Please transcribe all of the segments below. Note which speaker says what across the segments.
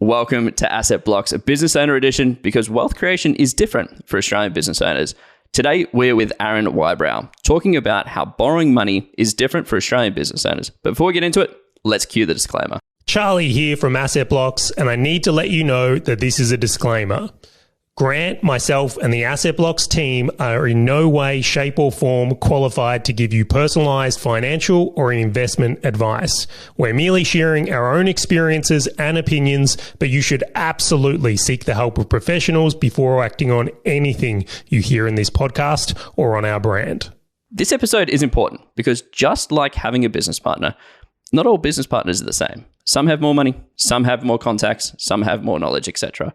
Speaker 1: Welcome to Asset Block's Business Owner Edition, because wealth creation is different for Australian business owners. Today, we're with Aaron Whybrow, talking about how borrowing money is different for Australian business owners. But before we get into it, let's cue the disclaimer.
Speaker 2: Charley here from Asset Blocks, and I need to let you know that this is a disclaimer. Grant, myself, and the Asset Blocks team are in no way, shape, or form qualified to give you personalized financial or investment advice. We're merely sharing our own experiences and opinions, but you should absolutely seek the help of professionals before acting on anything you hear in this podcast or on our brand.
Speaker 1: This episode is important because just like having a business partner, not all business partners are the same. Some have more money, some have more contacts, some have more knowledge, etc.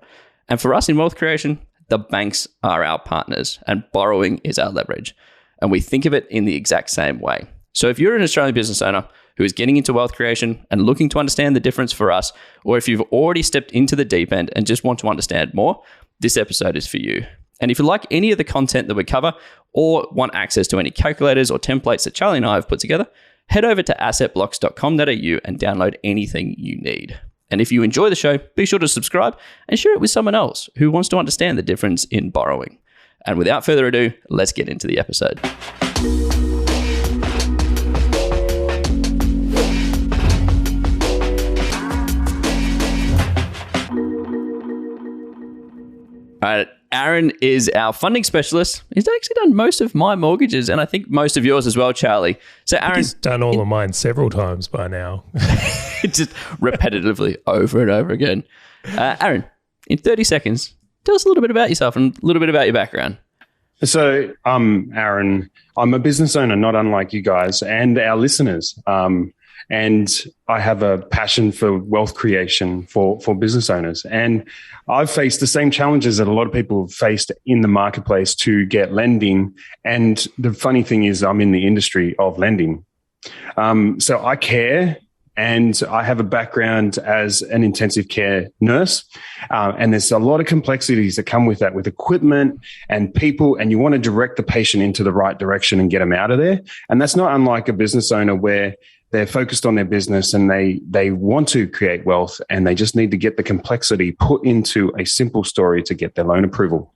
Speaker 1: And for us in wealth creation, the banks are our partners and borrowing is our leverage. And we think of it in the exact same way. So if you're an Australian business owner who is getting into wealth creation and looking to understand the difference for us, or if you've already stepped into the deep end and just want to understand more, this episode is for you. And if you like any of the content that we cover or want access to any calculators or templates that Charley and I have put together, head over to assetblocks.com.au and download anything you need. And if you enjoy the show, be sure to subscribe and share it with someone else who wants to understand the difference in borrowing. And without further ado, let's get into the episode. All right, Aaron is our funding specialist. He's actually done most of my mortgages and I think most of yours as well, Charley. So Aaron's
Speaker 2: done all of mine several times by now.
Speaker 1: Just repetitively over and over again. Aaron, in 30 seconds, tell us a little bit about yourself and a little bit about your background.
Speaker 3: So I'm Aaron. I'm a business owner, not unlike you guys and our listeners. And I have a passion for wealth creation for business owners. And I've faced the same challenges that a lot of people have faced in the marketplace to get lending. And the funny thing is I'm in the industry of lending. So I care. And I have a background as an intensive care nurse. And there's a lot of complexities that come with that, with equipment and people, and you want to direct the patient into the right direction and get them out of there. And that's not unlike a business owner where they're focused on their business and they want to create wealth and they just need to get the complexity put into a simple story to get their loan approval.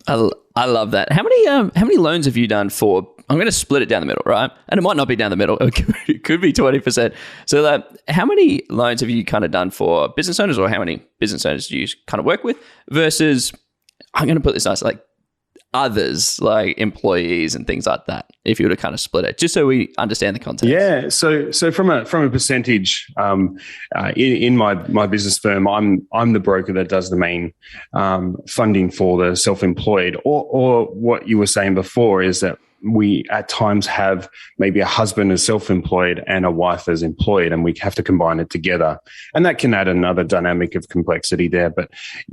Speaker 1: I love that. How many loans have you done for? I'm going to split it down the middle, right? And it might not be down the middle. It could be 20%. So how many loans have you kind of done for business owners, or how many business owners do you kind of work with versus, I'm going to put this nice, like others, like employees and things like that, if you were to kind of split it, just so we understand the context?
Speaker 3: Yeah. So from a percentage, in my business firm, I'm the broker that does the main funding for the self-employed, or what you were saying before is that we at times have maybe a husband as self-employed and a wife as employed, and we have to combine it together. And that can add another dynamic of complexity there. But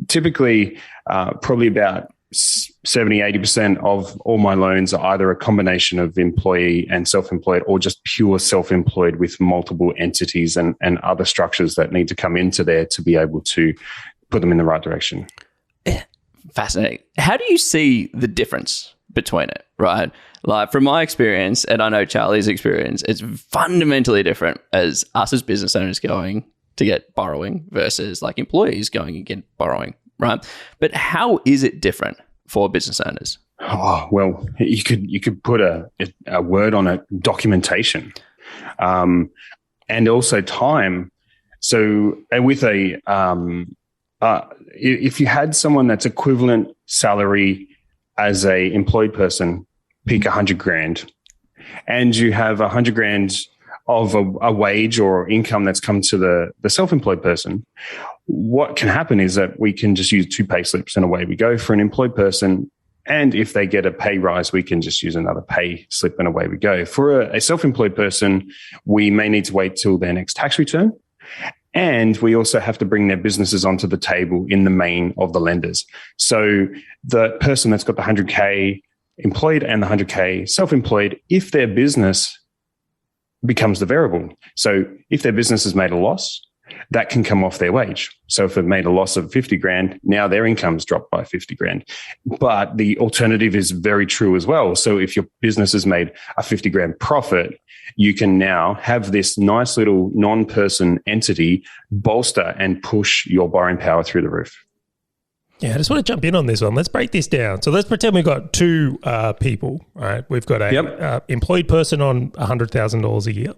Speaker 3: typically, probably about 70-80% of all my loans are either a combination of employee and self-employed, or just pure self-employed with multiple entities and other structures that need to come into there to be able to put them in the right direction.
Speaker 1: Fascinating. How do you see the difference between it, right? Like from my experience, and I know Charley's experience, it's fundamentally different as us as business owners going to get borrowing versus like employees going and get borrowing, right? But how is it different for business owners?
Speaker 3: Oh, well, you could put a word on it: documentation, and also time. So with if you had someone that's equivalent salary as a employed person, pick 100 grand, and you have 100 grand of a wage or income that's come to the self-employed person, what can happen is that we can just use two pay slips and away we go for an employed person. And if they get a pay rise, we can just use another pay slip and away we go. For a self-employed person, we may need to wait till their next tax return. And we also have to bring their businesses onto the table in the main of the lenders. So the person that's got the 100K employed and the 100K self-employed, if their business becomes the variable. So if their business has made a loss, that can come off their wage. So if it made a loss of 50 grand, now their income's dropped by 50 grand. But the alternative is very true as well. So if your business has made a 50 grand profit, you can now have this nice little non-person entity bolster and push your borrowing power through the roof.
Speaker 2: Yeah, I just want to jump in on this one. Let's break this down. So let's pretend we've got two people, right? We've got a employed person on $100,000 a year,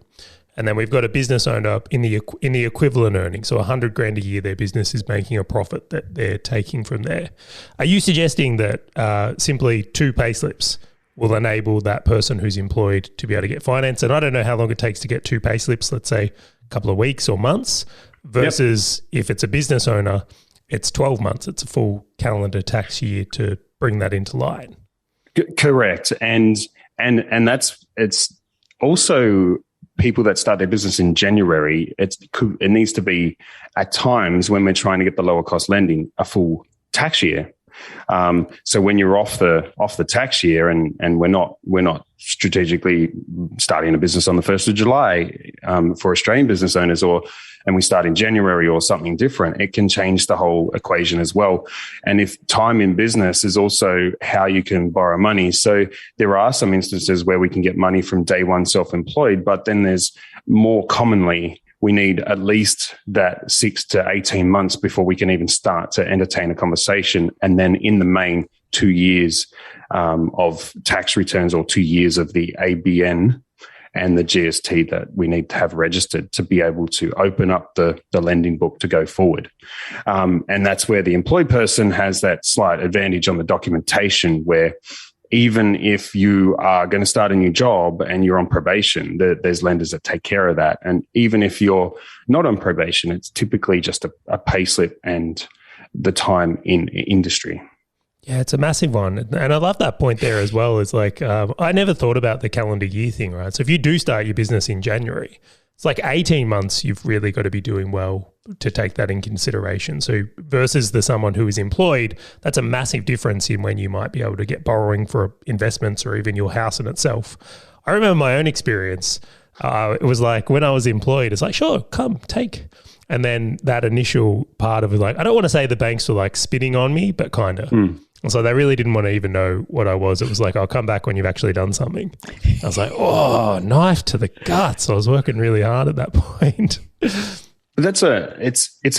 Speaker 2: and then we've got a business owner in the equivalent earnings. So 100 grand a year, their business is making a profit that they're taking from there. Are you suggesting that simply two payslips will enable that person who's employed to be able to get finance? And I don't know how long it takes to get two payslips, let's say a couple of weeks or months, versus if it's a business owner, it's 12 months. It's a full calendar tax year to bring that into line.
Speaker 3: Correct. And it's also people that start their business in January. It needs to be at times when we're trying to get the lower cost lending a full tax year. So when you're off the tax year and we're not strategically starting a business on the 1st of July for Australian business owners, and we start in January or something different, it can change the whole equation as well. And if time in business is also how you can borrow money. So there are some instances where we can get money from day one self-employed, but then there's more commonly we need at least that 6 to 18 months before we can even start to entertain a conversation. And then in the main 2 years of tax returns or 2 years of the ABN and the GST that we need to have registered to be able to open up the lending book to go forward. And that's where the employed person has that slight advantage on the documentation, where even if you are going to start a new job and you're on probation, there's lenders that take care of that. And even if you're not on probation, it's typically just a pay slip and the time in industry.
Speaker 2: Yeah, it's a massive one. And I love that point there as well. Is like, I never thought about the calendar year thing, right? So if you do start your business in January, it's like 18 months you've really got to be doing well to take that in consideration. So versus someone who is employed, that's a massive difference in when you might be able to get borrowing for investments or even your house in itself. I remember my own experience. It was like when I was employed, it's like, sure, come, take. And then that initial part of it, like, I don't want to say the banks were like spitting on me, but kind of. And so they really didn't want to even know what I was. It was like, I'll come back when you've actually done something. I was like, oh, knife to the guts. I was working really hard at that point.
Speaker 3: It's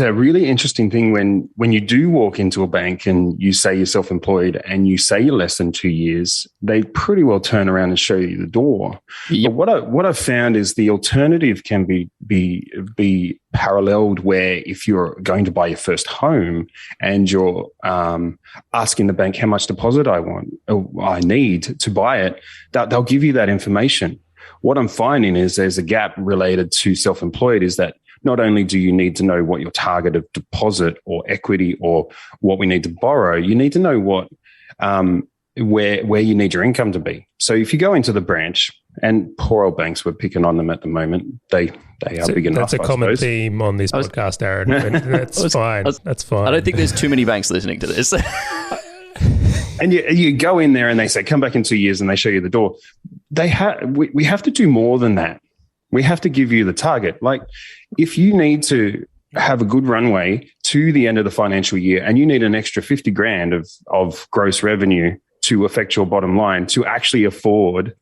Speaker 3: a really interesting thing when you do walk into a bank and you say you're self-employed and you say you're less than 2 years, they pretty well turn around and show you the door. Yep. But what I've found is the alternative can be paralleled, where if you're going to buy your first home and you're asking the bank how much deposit I need to buy it, they'll give you that information. What I'm finding is there's a gap related to self-employed, is that not only do you need to know what your target of deposit or equity or what we need to borrow, you need to know what where you need your income to be. So if you go into the branch, and poor old banks, we're picking on them at the moment, they are big enough.
Speaker 2: That's a common theme on this podcast, Aaron. That's fine. That's fine.
Speaker 1: I don't think there's too many banks listening to this.
Speaker 3: And you go in there and they say, come back in 2 years, and they show you the door. We have to do more than that. We have to give you the target. Like, if you need to have a good runway to the end of the financial year and you need an extra 50 grand of gross revenue to affect your bottom line to actually afford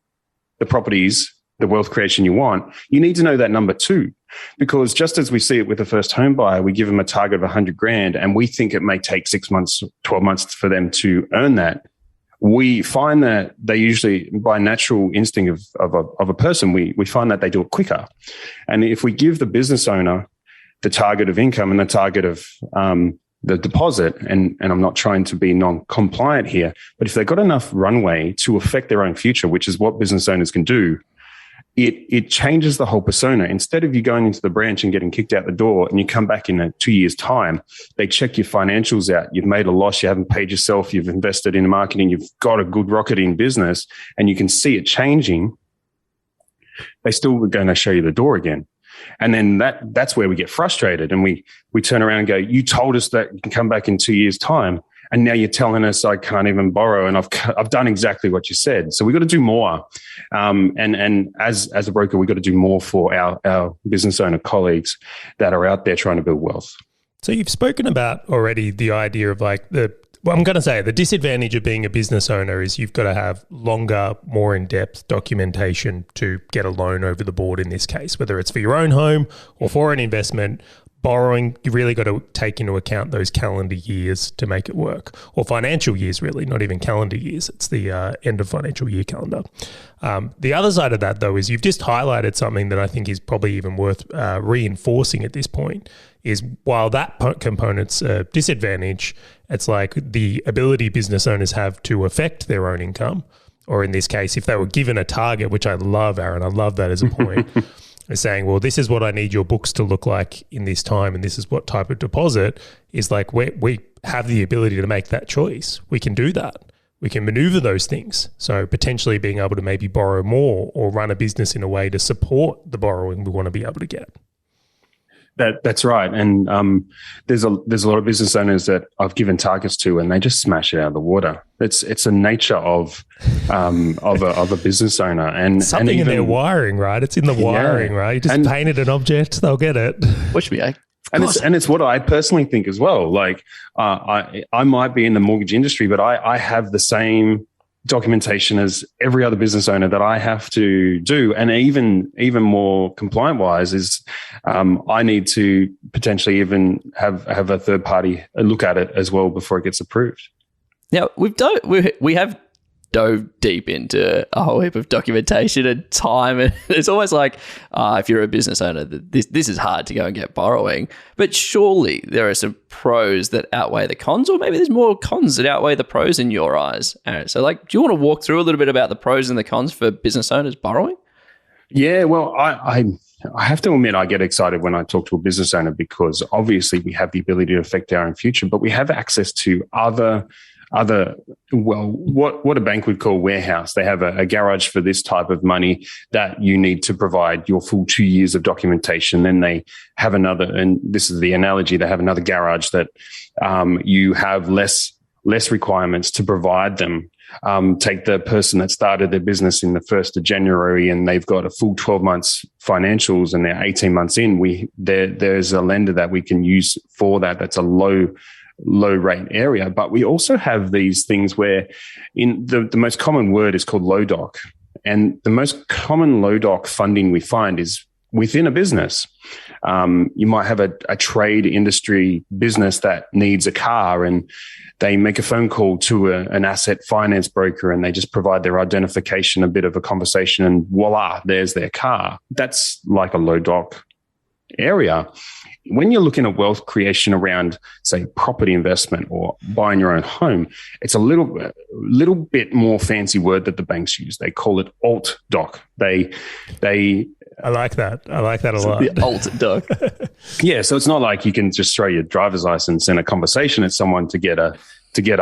Speaker 3: the properties, the wealth creation you want, you need to know that number too. Because just as we see it with the first home buyer, we give them a target of 100 grand and we think it may take 6 months, 12 months for them to earn that. We find that they usually, by natural instinct of a person, we find that they do it quicker. And if we give the business owner the target of income and the target of the deposit, and I'm not trying to be non-compliant here, but if they've got enough runway to affect their own future, which is what business owners can do, it changes the whole persona. Instead of you going into the branch and getting kicked out the door and you come back in 2 years' time, they check your financials out. You've made a loss. You haven't paid yourself. You've invested in marketing. You've got a good rocketing business and you can see it changing. They still are going to show you the door again. And then that's where we get frustrated and we turn around and go, you told us that you can come back in 2 years' time. and now you're telling us I can't even borrow, and I've done exactly what you said. So we've got to do more. And as a broker, we've got to do more for our business owner colleagues that are out there trying to build wealth.
Speaker 2: So you've spoken about already the idea of like I'm going to say the disadvantage of being a business owner is you've got to have longer, more in-depth documentation to get a loan over the board in this case, whether it's for your own home or for an investment. Borrowing, you really got to take into account those calendar years to make it work, or financial years, really, not even calendar years. It's the end of financial year calendar. The other side of that, though, is you've just highlighted something that I think is probably even worth reinforcing at this point, is while that component's a disadvantage, it's like the ability business owners have to affect their own income, or in this case, if they were given a target, which I love, Aaron, I love that as a point, is saying, well, this is what I need your books to look like in this time, and this is what type of deposit, is like we have the ability to make that choice. We can do that. We can maneuver those things. So potentially being able to maybe borrow more or run a business in a way to support the borrowing we want to be able to get.
Speaker 3: That's right, and there's a lot of business owners that I've given targets to, and they just smash it out of the water. It's a nature of a business owner, and
Speaker 2: something
Speaker 3: and even,
Speaker 2: in their wiring, right? It's in the wiring, right? You just painted an object, they'll get it.
Speaker 1: Which be
Speaker 3: and it's what I personally think as well. Like I might be in the mortgage industry, but I have the same documentation as every other business owner that I have to do, and even more compliant wise is I need to potentially even have a third party look at it as well before it gets approved.
Speaker 1: Now we have dove deep into a whole heap of documentation and time, and it's always like if you're a business owner, this is hard to go and get borrowing. But surely there are some pros that outweigh the cons, or maybe there's more cons that outweigh the pros in your eyes, Aaron. So, like, do you want to walk through a little bit about the pros and the cons for business owners borrowing?
Speaker 3: Yeah, well, I have to admit I get excited when I talk to a business owner, because obviously we have the ability to affect our own future, but we have access to other what a bank would call warehouse. They have a garage for this type of money that you need to provide your full 2 years of documentation. Then they have another, and this is the analogy, they have another garage that you have less requirements to provide them. Take the person that started their business in the 1st of January and they've got a full 12 months financials and they're 18 months in. There's a lender that we can use for that. That's a low rate area. But we also have these things where in the most common word is called low doc. And the most common low doc funding we find is within a business. You might have a trade industry business that needs a car, and they make a phone call to an asset finance broker, and they just provide their identification, a bit of a conversation, and voila, there's their car. That's like a low doc area. When you're looking at wealth creation around, say, property investment or buying your own home, it's a little bit more fancy word that the banks use. They call it alt doc. I like that. I like that a lot.
Speaker 1: The alt doc.
Speaker 3: Yeah, so it's not like you can just throw your driver's license in a conversation at someone to get a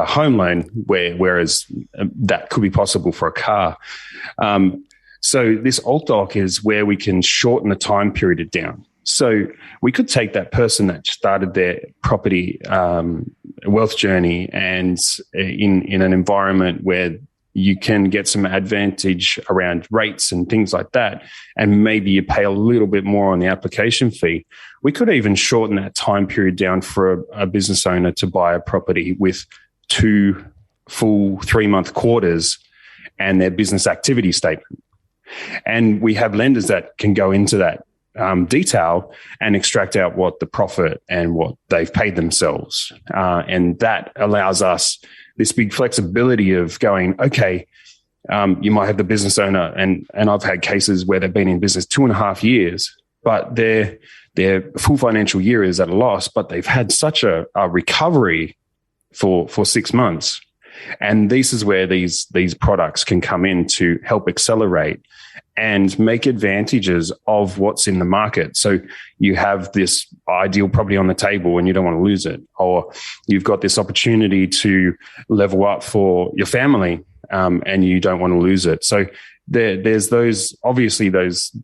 Speaker 3: home loan, whereas that could be possible for a car. So this alt doc is where we can shorten the time period down. So we could take that person that started their property wealth journey and in an environment where you can get some advantage around rates and things like that, and maybe you pay a little bit more on the application fee. We could even shorten that time period down for a business owner to buy a property with 2 full 3-month quarters and their business activity statement. And we have lenders that can go into that detail and extract out what the profit and what they've paid themselves. And that allows us this big flexibility of going, okay, you might have the business owner, and I've had cases where they've been in business 2.5 years, but their full financial year is at a loss, but they've had such a recovery for 6 months. And this is where these products can come in to help accelerate and make advantages of what's in the market. So you have this ideal property on the table and you don't want to lose it, or you've got this opportunity to level up for your family and you don't want to lose it. So there's those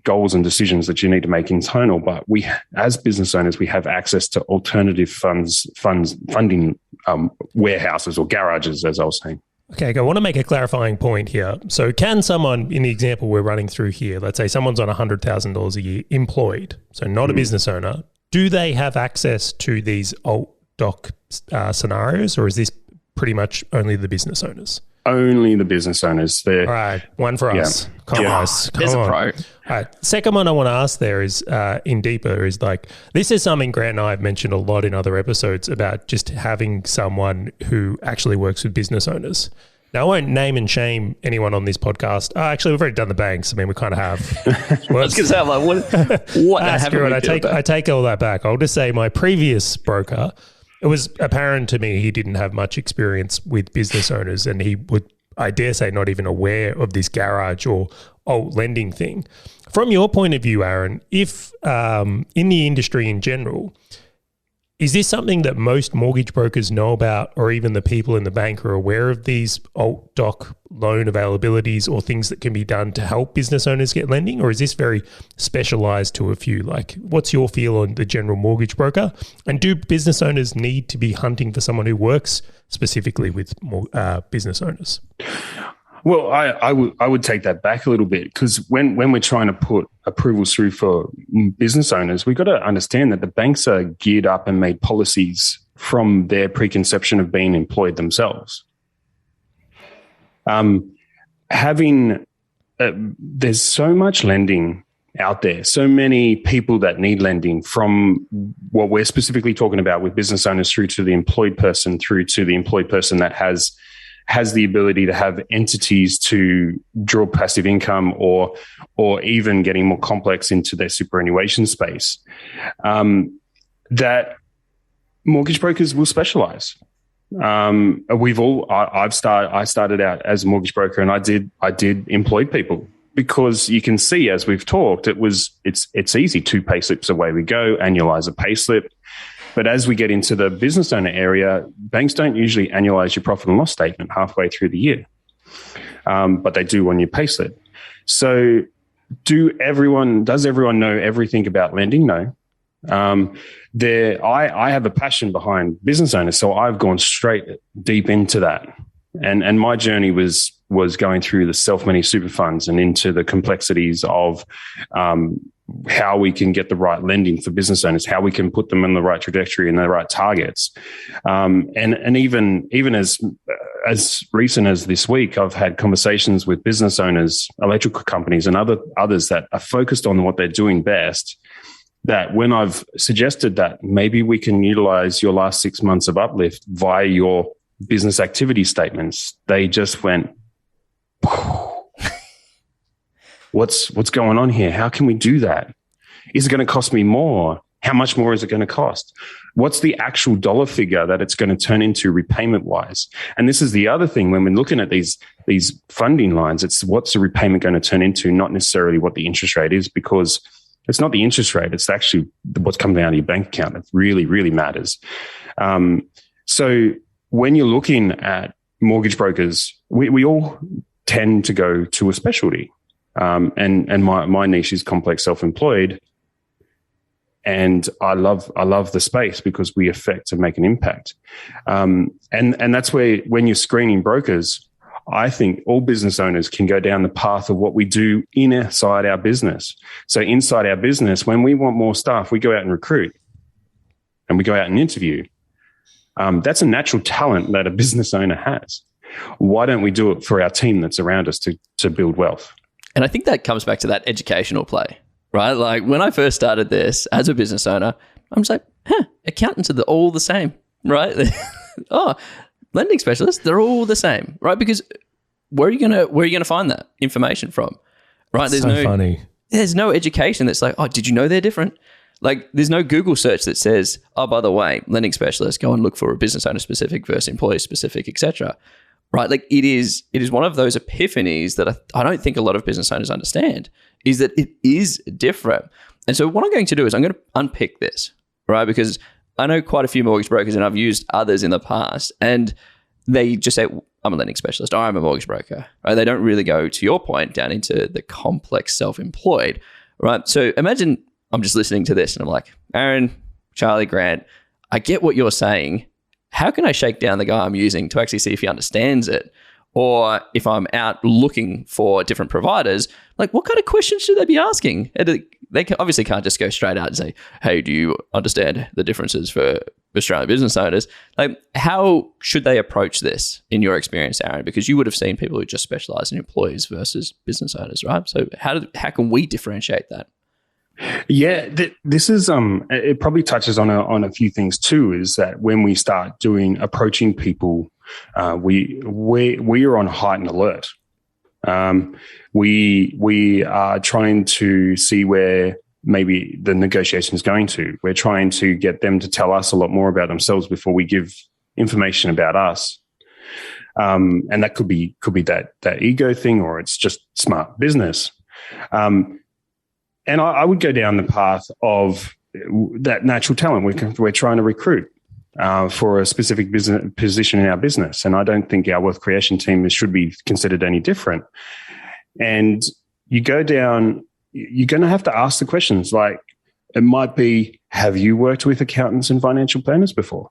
Speaker 3: goals and decisions that you need to make internal, but we, as business owners, we have access to alternative funding warehouses or garages, as I was saying.
Speaker 2: Okay, I want to make a clarifying point here. So can someone, in the example we're running through here, let's say someone's on $100,000 a year employed, so not a business owner, do they have access to these alt doc scenarios, or is this pretty much only the business owners?
Speaker 3: Only the business owners.
Speaker 2: All right, one for us. Come on.
Speaker 1: There's a pro.
Speaker 2: All right, second one I want to ask there is in deeper is like, this is something Grant and I have mentioned a lot in other episodes about just having someone who actually works with business owners. Now, I won't name and shame anyone on this podcast. Actually, we've already done the banks. I mean, we kind of have.
Speaker 1: I was going to say, like, what
Speaker 2: screw it. I take all that back. I'll just say my previous broker, it was apparent to me he didn't have much experience with business owners, and he would, I dare say, not even aware of this garage or alt lending thing. From your point of view, Aaron, if in the industry in general, is this something that most mortgage brokers know about, or even the people in the bank are aware of these alt doc loan availabilities or things that can be done to help business owners get lending? Or is this very specialized to a few? Like, what's your feel on the general mortgage broker? And do business owners need to be hunting for someone who works specifically with business owners?
Speaker 3: Well, I would take that back a little bit, because when we're trying to put approvals through for business owners, we've got to understand that the banks are geared up and made policies from their preconception of being employed themselves. There's so much lending out there, so many people that need lending, from what we're specifically talking about with business owners through to the employed person, through to the employed person that has the ability to have entities to draw passive income, or even getting more complex into their superannuation space, that mortgage brokers will specialize. I started out as a mortgage broker, and I did employ people, because you can see, as we've talked, it's easy. 2 payslips away we go, annualize a payslip. But as we get into the business owner area, banks don't usually annualize your profit and loss statement halfway through the year, but they do on your payslip. So does everyone know everything about lending? No. I have a passion behind business owners, so I've gone straight deep into that. And my journey was going through the self-managed super funds and into the complexities of how we can get the right lending for business owners, how we can put them in the right trajectory and the right targets. And even as recent as this week, I've had conversations with business owners, electrical companies, and others that are focused on what they're doing best, that when I've suggested that maybe we can utilize your last 6 months of uplift via your business activity statements, they just went, what's going on here? How can we do that? Is it going to cost me more? How much more is it going to cost? What's the actual dollar figure that it's going to turn into repayment wise? And this is the other thing, when we're looking at these funding lines, it's what's the repayment going to turn into, not necessarily what the interest rate is, because it's not the interest rate. It's actually what's coming out of your bank account that really, really matters. So when you're looking at mortgage brokers, we all tend to go to a specialty. And my niche is complex self-employed. And I love the space because we affect and make an impact. And that's where, when you're screening brokers, I think all business owners can go down the path of what we do inside our business. So inside our business, when we want more staff, we go out and recruit, and we go out and interview. That's a natural talent that a business owner has. Why don't we do it for our team that's around us to build wealth?
Speaker 1: And I think that comes back to that educational play, right? Like, when I first started this as a business owner, I'm just like, accountants are all the same, right? Lending specialists, they're all the same, right? Because where are you gonna find that information from, right?
Speaker 2: That's funny.
Speaker 1: There's no education that's like, oh, did you know they're different? Like, there's no Google search that says, oh, by the way, lending specialist, go and look for a business owner specific versus employee specific, etc. Right? Like, it is one of those epiphanies that I don't think a lot of business owners understand, is that it is different. And so what I'm going to do is I'm going to unpick this, right? Because I know quite a few mortgage brokers, and I've used others in the past, and they just say, I'm a lending specialist, or I'm a mortgage broker, right? They don't really go, to your point, down into the complex self-employed, right? So imagine I'm just listening to this and I'm like, Aaron, Charley, Grant, I get what you're saying, how can I shake down the guy I'm using to actually see if he understands it? Or if I'm out looking for different providers, like what kind of questions should they be asking? They obviously can't just go straight out and say, hey, do you understand the differences for Australian business owners? Like, how should they approach this in your experience, Aaron? Because you would have seen people who just specialize in employees versus business owners, right? So how can we differentiate that?
Speaker 3: Yeah, this is it probably touches on a few things too. Is that when we start approaching people, we are on heightened alert. We are trying to see where maybe the negotiation is going to. We're trying to get them to tell us a lot more about themselves before we give information about us. And that could be that ego thing, or it's just smart business. And I would go down the path of that natural talent. We're trying to recruit for a specific business position in our business. And I don't think our wealth creation team should be considered any different. And you go down, you're going to have to ask the questions. Like, it might be, have you worked with accountants and financial planners before?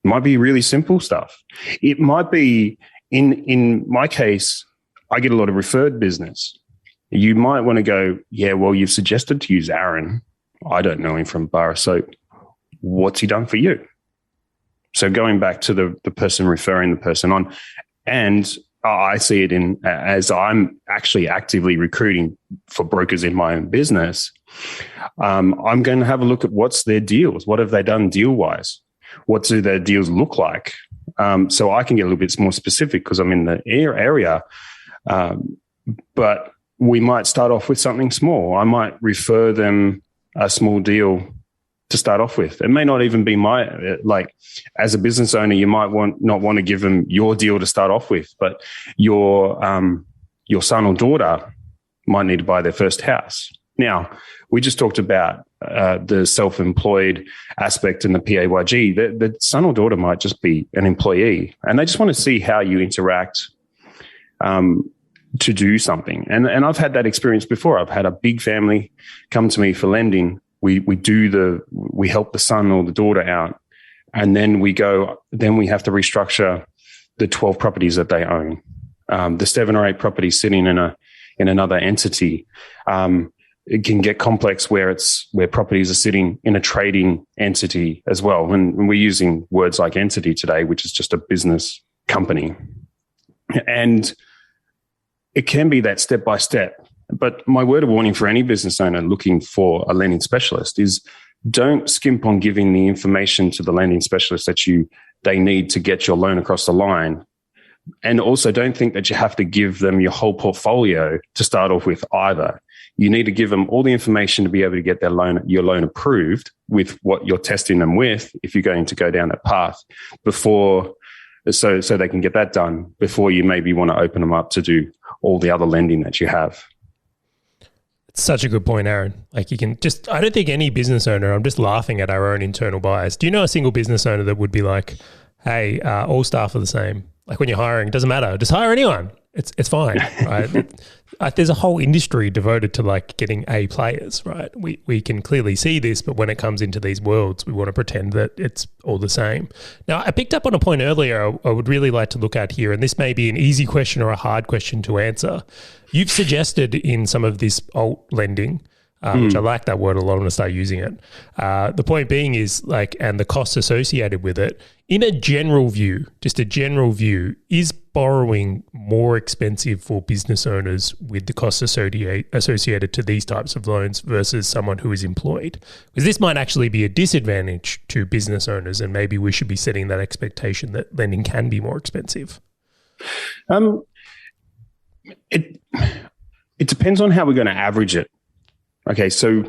Speaker 3: It might be really simple stuff. It might be, in my case, I get a lot of referred business. You might want to go, yeah, well, you've suggested to use Aaron. I don't know him from bar of soap. What's he done for you? So going back to the person referring the person on, and I see it as I'm actually actively recruiting for brokers in my own business. I'm going to have a look at what's their deals. What have they done deal-wise? What do their deals look like? So I can get a little bit more specific because I'm in the area. But we might start off with something small. I might refer them a small deal to start off with. It may not even be as a business owner, you might not want to give them your deal to start off with, but your son or daughter might need to buy their first house. Now, we just talked about the self-employed aspect and the PAYG. The son or daughter might just be an employee, and they just want to see how you interact to do something. And I've had that experience before. I've had a big family come to me for lending. We help the son or the daughter out, and then we have to restructure the 12 properties that they own. The 7 or 8 properties sitting in another entity. It can get complex where properties are sitting in a trading entity as well. And we're using words like entity today, which is just a business company. And it can be that step by step. But my word of warning for any business owner looking for a lending specialist is don't skimp on giving the information to the lending specialist that they need to get your loan across the line. And also don't think that you have to give them your whole portfolio to start off with either. You need to give them all the information to be able to get your loan approved with what you're testing them with, if you're going to go down that path, so they can get that done before you maybe want to open them up to do all the other lending that you have.
Speaker 2: It's such a good point, Aaron. Like, I don't think any business owner, I'm just laughing at our own internal bias. Do you know a single business owner that would be like, hey, all staff are the same? Like, when you're hiring, it doesn't matter. Just hire anyone. It's fine, right? There's a whole industry devoted to like getting A players, right? We can clearly see this, but when it comes into these worlds, we want to pretend that it's all the same. Now, I picked up on a point earlier I would really like to look at here, and this may be an easy question or a hard question to answer. You've suggested in some of this alt lending, which I like that word a lot, I'm going to start using it. The point being is and the costs associated with it, in a general view, just a general view, is borrowing more expensive for business owners with the costs associated to these types of loans versus someone who is employed? Because this might actually be a disadvantage to business owners, and maybe we should be setting that expectation that lending can be more expensive.
Speaker 3: It depends on how we're going to average it. Okay, so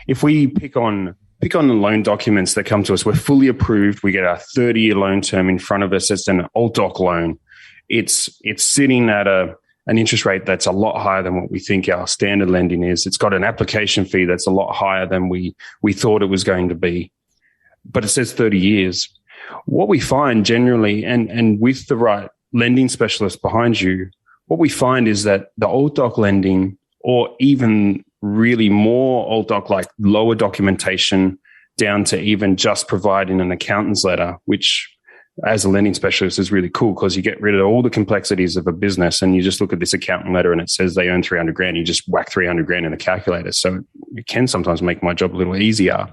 Speaker 3: if we pick on the loan documents that come to us, we're fully approved. We get our 30-year loan term in front of us. It's an alt doc loan. It's sitting at an interest rate that's a lot higher than what we think our standard lending is. It's got an application fee that's a lot higher than we thought it was going to be. But it says 30 years. What we find generally, and with the right lending specialist behind you, what we find is that the alt doc lending, or even really more alt doc, like lower documentation, down to even just providing an accountant's letter, which as a lending specialist is really cool because you get rid of all the complexities of a business and you just look at this accountant letter and it says they earn 300 grand. You just whack 300 grand in the calculator. So it can sometimes make my job a little easier.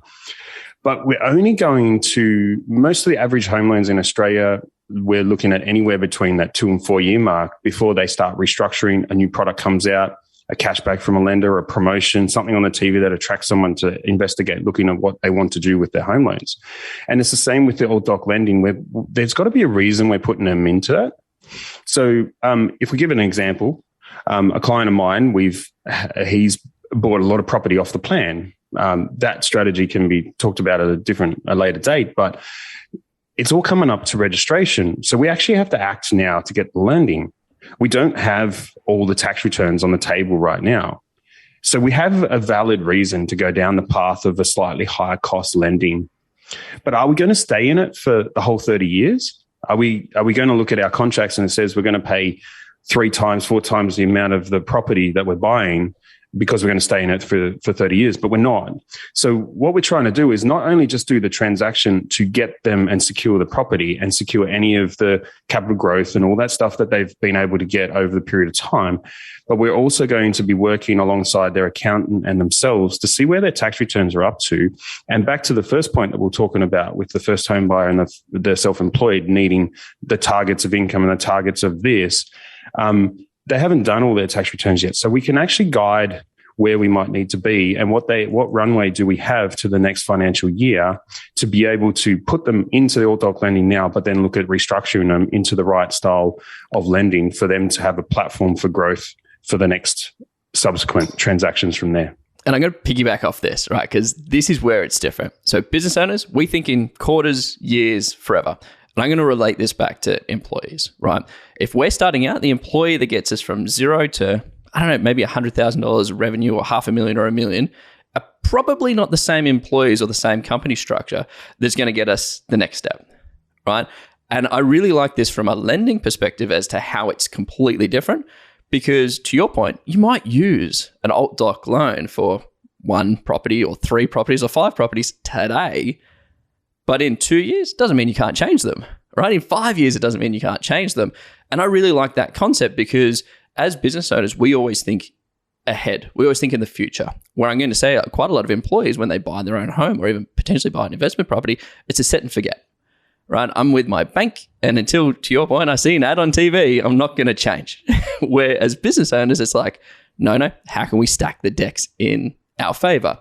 Speaker 3: But we're only going to, most of the average home loans in Australia, we're looking at anywhere between that 2 and 4 year mark before they start restructuring. A new product comes out, a cashback from a lender, a promotion, something on the TV that attracts someone to investigate looking at what they want to do with their home loans. And it's the same with the alt doc lending, where there's got to be a reason we're putting them into it. So if we give an example, a client of mine, he's bought a lot of property off the plan. That strategy can be talked about at a later date, but it's all coming up to registration. So we actually have to act now to get the lending. We don't have all the tax returns on the table right now. So we have a valid reason to go down the path of a slightly higher cost lending. But are we going to stay in it for the whole 30 years? Are we going to look at our contracts and it says we're going to pay 3 times, 4 times the amount of the property that we're buying because we're going to stay in it for 30 years, but we're not. So what we're trying to do is not only just do the transaction to get them and secure the property and secure any of the capital growth and all that stuff that they've been able to get over the period of time, but we're also going to be working alongside their accountant and themselves to see where their tax returns are up to. And back to the first point that we're talking about with the first home buyer and the self-employed needing the targets of income and the targets of this, they haven't done all their tax returns yet. So we can actually guide where we might need to be and what runway do we have to the next financial year to be able to put them into the alt doc lending now, but then look at restructuring them into the right style of lending for them to have a platform for growth for the next subsequent transactions from there.
Speaker 1: And I'm going to piggyback off this, right? Because this is where it's different. So business owners, we think in quarters, years, forever. And I'm going to relate this back to employees, right? If we're starting out, the employee that gets us from 0 to, I don't know, maybe $100,000 revenue or $500,000 or $1 million are probably not the same employees or the same company structure that's going to get us the next step, right? And I really like this from a lending perspective as to how it's completely different because to your point, you might use an alt doc loan for 1 property or 3 properties or 5 properties today. But in 2 years, doesn't mean you can't change them, right? In 5 years, it doesn't mean you can't change them. And I really like that concept because as business owners, we always think ahead. We always think in the future. Where I'm going to say quite a lot of employees, when they buy their own home or even potentially buy an investment property, it's a set and forget, right? I'm with my bank and until, to your point, I see an ad on TV, I'm not going to change. Where as business owners, it's like, no, how can we stack the decks in our favor,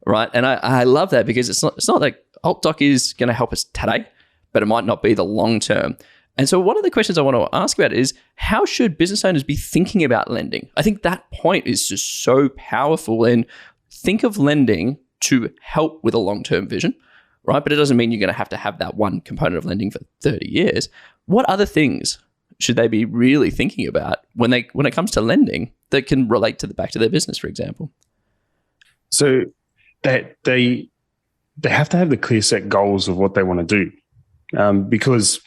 Speaker 1: right? And I love that because it's not like alt doc is going to help us today, but it might not be the long term. And so one of the questions I want to ask about is how should business owners be thinking about lending? I think that point is just so powerful. And think of lending to help with a long-term vision, right? But it doesn't mean you're going to have that one component of lending for 30 years. What other things should they be really thinking about when it comes to lending that can relate back to their business, for example?
Speaker 3: So they have to have the clear set goals of what they want to do. Because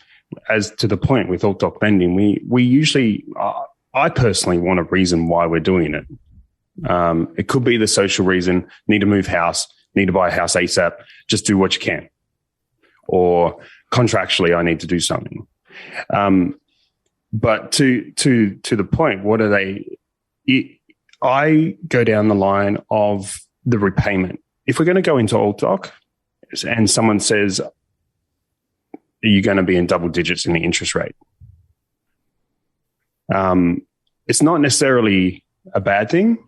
Speaker 3: as to the point with alt doc lending, we usually, I personally want a reason why we're doing it. It could be the social reason, need to move house, need to buy a house ASAP, just do what you can. Or contractually, I need to do something. But to the point, what are they? I go down the line of the repayment. If we're going to go into alt doc and someone says, are you going to be in double digits in the interest rate? It's not necessarily a bad thing.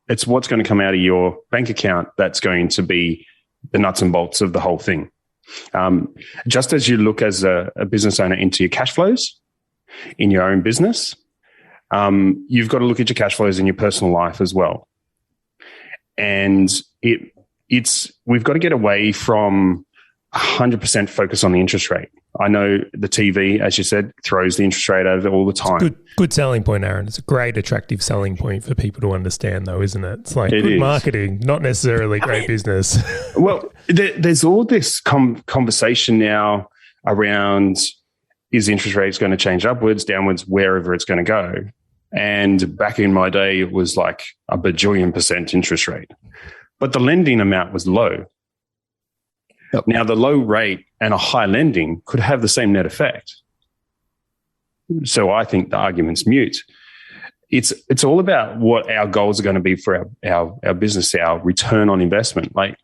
Speaker 3: It's what's going to come out of your bank account that's going to be the nuts and bolts of the whole thing. Just as you look as a business owner into your cash flows in your own business, you've got to look at your cash flows in your personal life as well. And we've got to get away from 100% focus on the interest rate. I know the TV, as you said, throws the interest rate at it all the time.
Speaker 2: Good selling point, Aaron. It's a great attractive selling point for people to understand, though, isn't it? It's like good marketing, not necessarily great business.
Speaker 3: Well, there's all this conversation now around is interest rates going to change upwards, downwards, wherever it's going to go. And back in my day, it was like a bajillion % interest rate. But the lending amount was low.
Speaker 1: Yep.
Speaker 3: Now, the low rate and a high lending could have the same net effect. So I think the argument's mute. It's all about what our goals are going to be for our business, our return on investment. Like,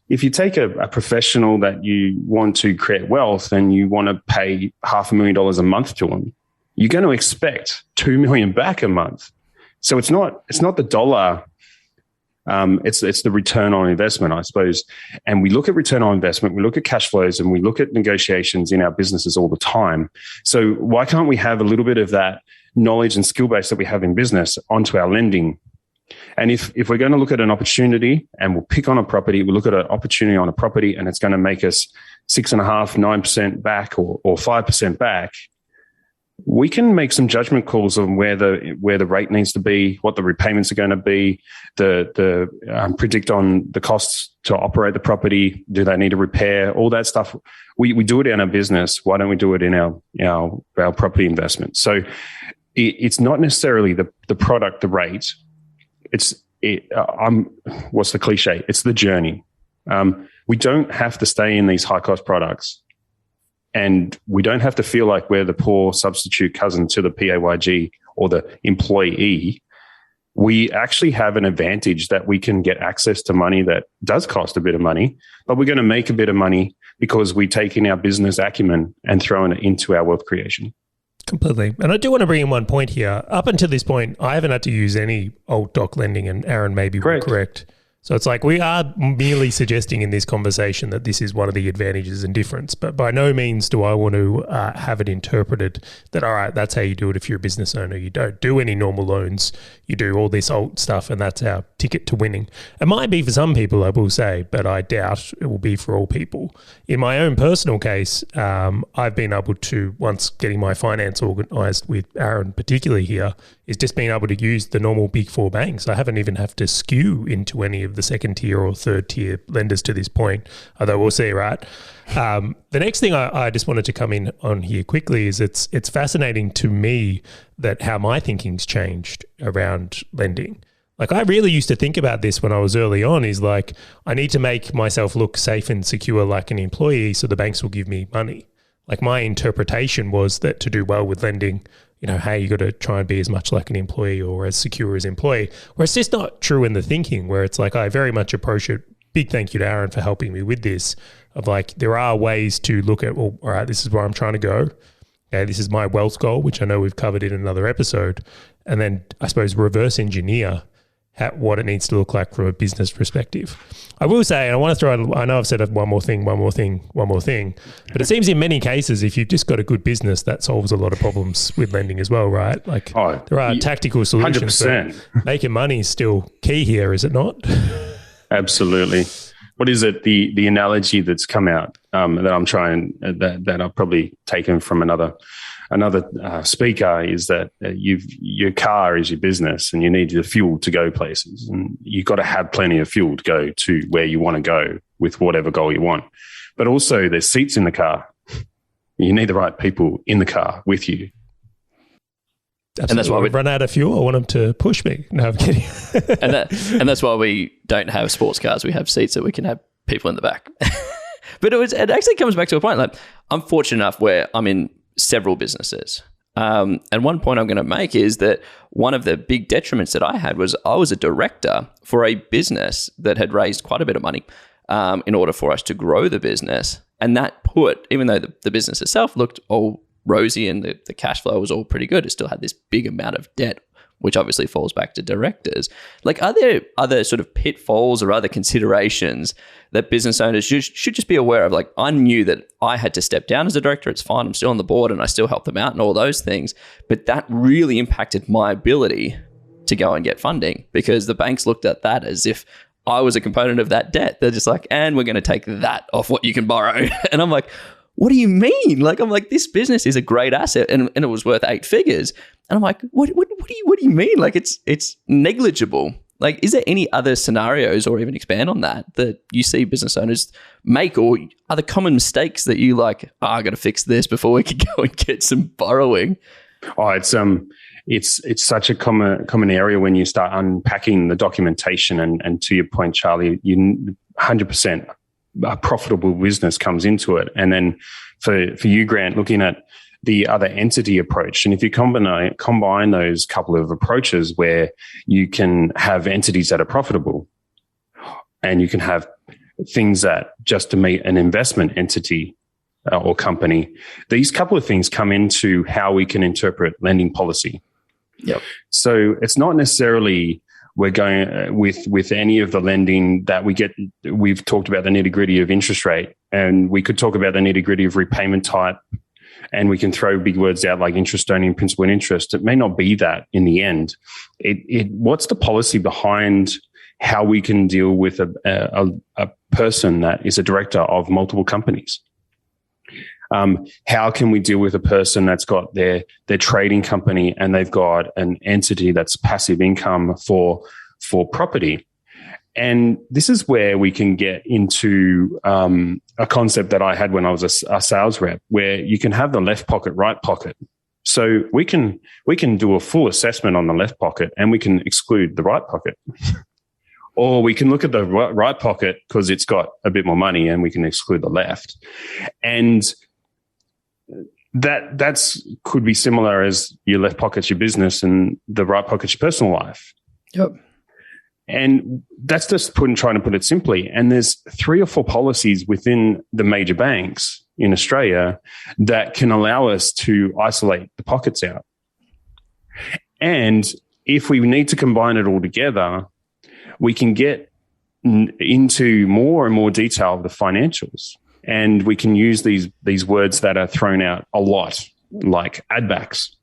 Speaker 3: if you take a professional that you want to create wealth and you want to pay $500,000 a month to them, you're going to expect $2 million back a month. So it's not the dollar. It's the return on investment, I suppose. And we look at return on investment, we look at cash flows, and we look at negotiations in our businesses all the time. So why can't we have a little bit of that knowledge and skill base that we have in business onto our lending? And if we're going to look at an opportunity and we'll pick on a property, we'll look at an opportunity on a property and it's going to make us 6.5%, 9% back or 5% back, we can make some judgment calls on where the rate needs to be, what the repayments are going to be, predict on the costs to operate the property. Do they need a repair? All that stuff. We do it in our business. Why don't we do it in our property investment? So it's not necessarily the product, the rate. What's the cliche? It's the journey. We don't have to stay in these high cost products. And we don't have to feel like we're the poor substitute cousin to the PAYG or the employee. We actually have an advantage that we can get access to money that does cost a bit of money, but we're going to make a bit of money because we take in our business acumen and throw it into our wealth creation.
Speaker 2: Completely. And I do want to bring in one point here. Up until this point, I haven't had to use any old doc lending, and Aaron may be correct. So it's like we are merely suggesting in this conversation that this is one of the advantages and difference, but by no means do I want to have it interpreted that, all right, that's how you do it if you're a business owner. You don't do any normal loans. You do all this old stuff, and that's our ticket to winning. It might be for some people, I will say, but I doubt it will be for all people. In my own personal case, I've been able to, once getting my finance organised with Aaron particularly here, is just being able to use the normal big four banks. I haven't even have to skew into any of the second tier or third tier lenders to this point, although we'll see, right? The next thing I just wanted to come in on here quickly is it's fascinating to me that how my thinking's changed around lending. Like, I really used to think about this when I was early on, is like, I need to make myself look safe and secure like an employee so the banks will give me money. Like, my interpretation was that to do well with lending, hey, you got to try and be as much like an employee or as secure as employee. Whereas it's just not true in the thinking, where it's like, I very much approach it. Big thank you to Aaron for helping me with this, of like, there are ways to look at, well, all right, this is where I'm trying to go. Okay, this is my wealth goal, which I know we've covered in another episode. And then I suppose reverse engineer what it needs to look like from a business perspective. I will say, and I want to throw out, I know I've said one more thing, but it seems in many cases, if you've just got a good business, that solves a lot of problems with lending as well, right? Like, there are tactical solutions.
Speaker 3: 100%.
Speaker 2: Making money is still key here, is it not?
Speaker 3: Absolutely. What is it? The analogy that's come out that I'm trying, that I've probably taken from another speaker, is that your car is your business and you need the fuel to go places, and you've got to have plenty of fuel to go to where you want to go with whatever goal you want. But also there's seats in the car. You need the right people in the car with you.
Speaker 2: Absolutely. And that's why we run out of fuel. I want them to push me. No, I'm kidding.
Speaker 1: and that's why we don't have sports cars. We have seats that we can have people in the back. But it actually comes back to a point. Like, I'm fortunate enough where I'm in several businesses. And one point I'm going to make is that one of the big detriments that I had was I was a director for a business that had raised quite a bit of money in order for us to grow the business. And that put, even though the business itself looked all rosy and the cash flow was all pretty good, it still had this big amount of debt, which obviously falls back to directors. Like, are there other sort of pitfalls or other considerations that business owners should just be aware of? Like, I knew that I had to step down as a director. It's fine. I'm still on the board and I still help them out and all those things. But that really impacted my ability to go and get funding, because the banks looked at that as if I was a component of that debt. They're just like, and we're going to take that off what you can borrow. And I'm like, what do you mean? Like, I'm like, this business is a great asset and it was worth 8 figures. And I'm like, what do you mean? Like, it's negligible. Like, is there any other scenarios, or even expand on that you see business owners make, or are the common mistakes that you like, I got to fix this before we can go and get some borrowing?
Speaker 3: Oh, it's such a common area when you start unpacking the documentation. And to your point, Charlie, you 100%. a profitable business comes into it. And then for you, Grant, looking at the other entity approach. And if you combine those couple of approaches where you can have entities that are profitable and you can have things that just to meet an investment entity or company, these couple of things come into how we can interpret lending policy.
Speaker 1: Yep.
Speaker 3: So it's not necessarily we're going with any of the lending that we get. We've talked about the nitty-gritty of interest rate, and we could talk about the nitty-gritty of repayment type, and we can throw big words out like interest only and principal and interest. It may not be that in the end. What's the policy behind how we can deal with a person that is a director of multiple companies? How can we deal with a person that's got their trading company and they've got an entity that's passive income for property? And this is where we can get into a concept that I had when I was a sales rep, where you can have the left pocket, right pocket. So we can do a full assessment on the left pocket and we can exclude the right pocket. Or we can look at the right pocket because it's got a bit more money and we can exclude the left. And that's could be similar as your left pocket's your business and the right pocket's your personal life.
Speaker 1: Yep.
Speaker 3: And that's just trying to put it simply. And there's 3 or 4 policies within the major banks in Australia that can allow us to isolate the pockets out. And if we need to combine it all together, we can get into more and more detail of the financials. And we can use these words that are thrown out a lot, like add backs.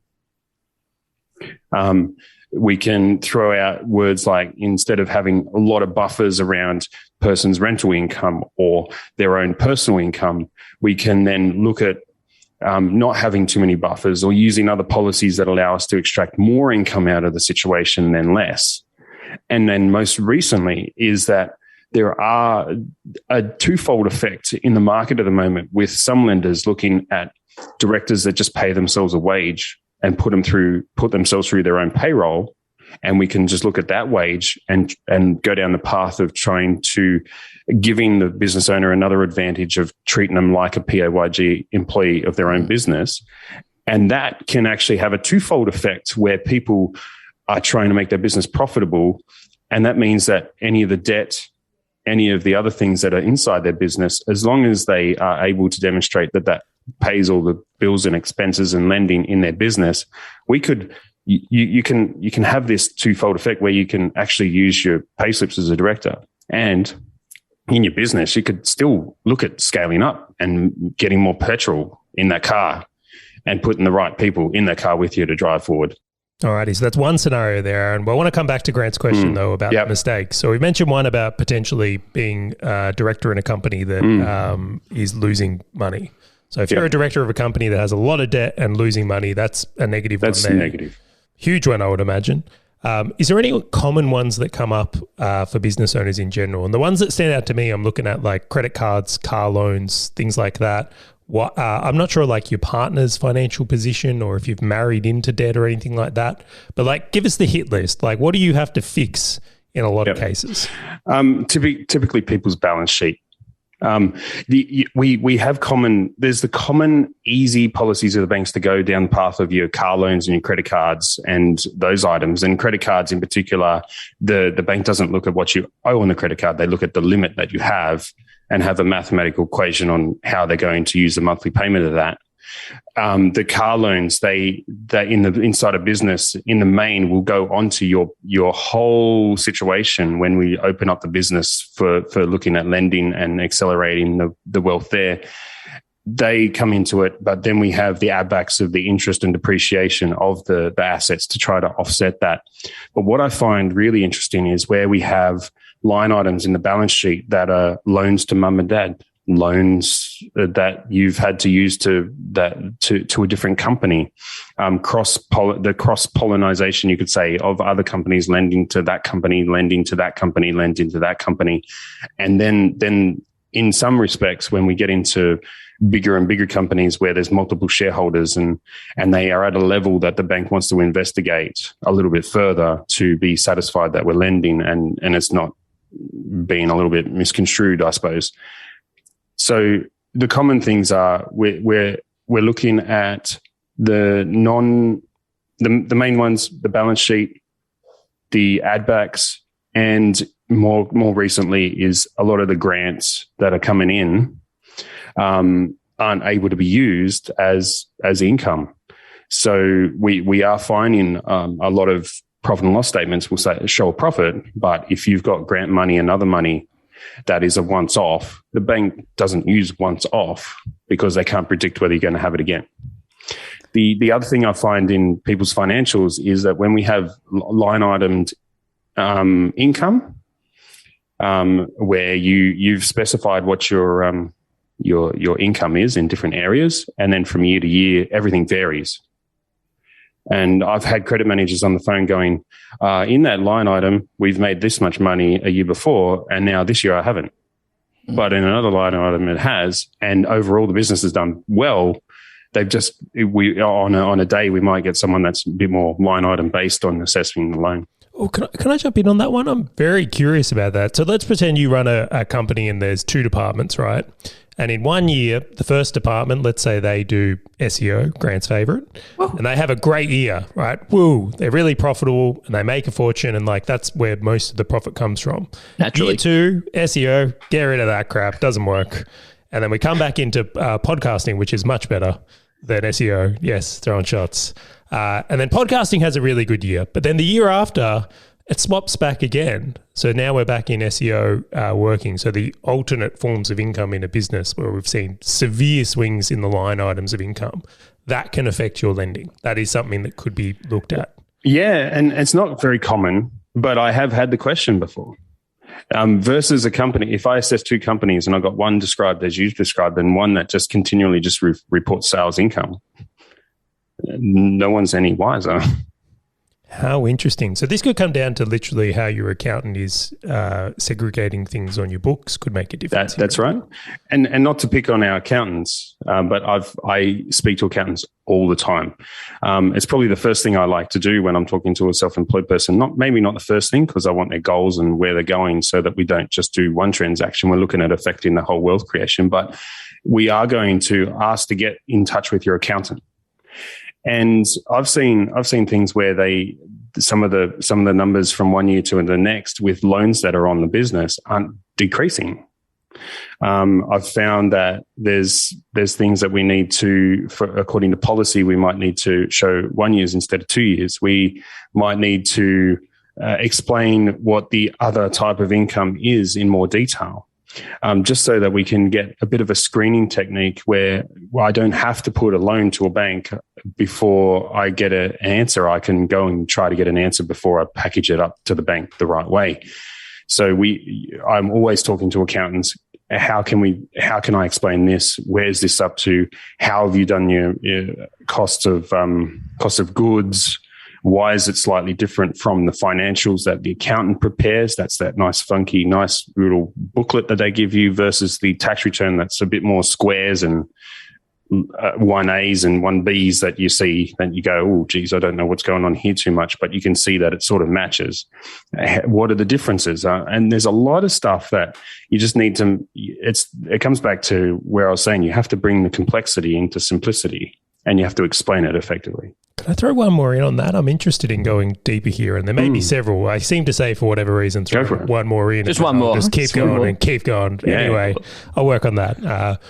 Speaker 3: We can throw out words like, instead of having a lot of buffers around person's rental income or their own personal income, we can then look at not having too many buffers or using other policies that allow us to extract more income out of the situation than less. And then most recently is that there are a twofold effect in the market at the moment, with some lenders looking at directors that just pay themselves a wage and put themselves through their own payroll. And we can just look at that wage and go down the path of trying to giving the business owner another advantage of treating them like a PAYG employee of their own business. And that can actually have a twofold effect where people are trying to make their business profitable. And that means that any of the debt, any of the other things that are inside their business, as long as they are able to demonstrate that pays all the bills and expenses and lending in their business, you can have this twofold effect where you can actually use your payslips as a director, and in your business you could still look at scaling up and getting more petrol in that car and putting the right people in that car with you to drive forward.
Speaker 2: Alrighty, so that's one scenario there, Aaron. But I want to come back to Grant's question, though, about mistakes. So we mentioned one about potentially being a director in a company that is losing money. So if you're a director of a company that has a lot of debt and losing money, that's a negative one there.
Speaker 3: That's negative.
Speaker 2: Huge one, I would imagine. Is there any common ones that come up for business owners in general? And the ones that stand out to me, I'm looking at like credit cards, car loans, things like that. I'm not sure like your partner's financial position or if you've married into debt or anything like that, but like give us the hit list. Like what do you have to fix in a lot of cases?
Speaker 3: Typically people's balance sheet. We have there's the common easy policies of the banks to go down the path of your car loans and your credit cards and those items. And credit cards in particular, the bank doesn't look at what you owe on the credit card. They look at the limit that you have and have a mathematical equation on how they're going to use the monthly payment of that. The car loans, they in the inside of business, in the main, will go onto your whole situation when we open up the business for looking at lending and accelerating the wealth there. They come into it, but then we have the add backs of the interest and depreciation of the assets to try to offset that. But what I find really interesting is where we have line items in the balance sheet that are loans to mum and dad, loans that you've had to use to a different company, the cross-pollinization, you could say, of other companies lending to that company, lending to that company, lending to that company. And then in some respects, when we get into bigger and bigger companies where there's multiple shareholders and they are at a level that the bank wants to investigate a little bit further to be satisfied that we're lending and it's not being a little bit misconstrued, I suppose. So the common things are we're looking at the main ones, the balance sheet, the add backs, and more recently is a lot of the grants that are coming in aren't able to be used as income. So we are finding a lot of profit and loss statements will show a profit, but if you've got grant money and other money that is a once off, the bank doesn't use once off because they can't predict whether you're going to have it again. The other thing I find in people's financials is that when we have line itemed income, where you've specified what your income is in different areas, and then from year to year everything varies. And I've had credit managers on the phone going, in that line item, we've made this much money a year before, and now this year I haven't. But in another line item, it has. And overall, the business has done well. On a day, we might get someone that's a bit more line item based on assessing the loan.
Speaker 2: Oh, can I jump in on that one? I'm very curious about that. So let's pretend you run a company and there's two departments, right? And in 1 year, the first department, let's say they do SEO, Grant's favorite, and they have a great year, right? Woo, they're really profitable and they make a fortune, and like that's where most of the profit comes from.
Speaker 1: Naturally.
Speaker 2: Year two, SEO, get rid of that crap, doesn't work. And then we come back into podcasting, which is much better than SEO. Yes, throwing shots. And then podcasting has a really good year. But then the year after, it swaps back again. So now we're back in SEO working. So the alternate forms of income in a business where we've seen severe swings in the line items of income, that can affect your lending. That is something that could be looked at.
Speaker 3: Yeah, and it's not very common, but I have had the question before. Versus a company, if I assess two companies and I've got one described as you've described and one that just continually just reports sales income, no one's any wiser.
Speaker 2: How interesting. So this could come down to literally how your accountant is segregating things on your books could make a difference.
Speaker 3: That's right. And not to pick on our accountants, but I speak to accountants all the time. It's probably the first thing I like to do when I'm talking to a self-employed person. Maybe not the first thing, because I want their goals and where they're going so that we don't just do one transaction. We're looking at affecting the whole wealth creation. But we are going to ask to get in touch with your accountant. And I've seen things where some of the numbers from 1 year to the next with loans that are on the business aren't decreasing. I've found that there's things that we need to, according to policy, we might need to show 1 year instead of 2 years. We might need to explain what the other type of income is in more detail. Just so that we can get a bit of a screening technique where I don't have to put a loan to a bank before I get an answer. I can go and try to get an answer before I package it up to the bank the right way. So I'm always talking to accountants. How can I explain this? Where's this up to? How have you done your cost of goods? Why is it slightly different from the financials that the accountant prepares? That's that nice, funky, nice little booklet that they give you versus the tax return that's a bit more squares and 1As and 1Bs that you see, and you go, oh, geez, I don't know what's going on here too much, but you can see that it sort of matches. What are the differences? And there's a lot of stuff that you just need to, it comes back to where I was saying, you have to bring the complexity into simplicity and you have to explain it effectively.
Speaker 2: Can I throw one more in on that? I'm interested in going deeper here, and there may be several. I seem to say, for whatever reason, throw one more in.
Speaker 1: Just one more.
Speaker 2: Just keep going and keep going. Yeah. Anyway, I'll work on that.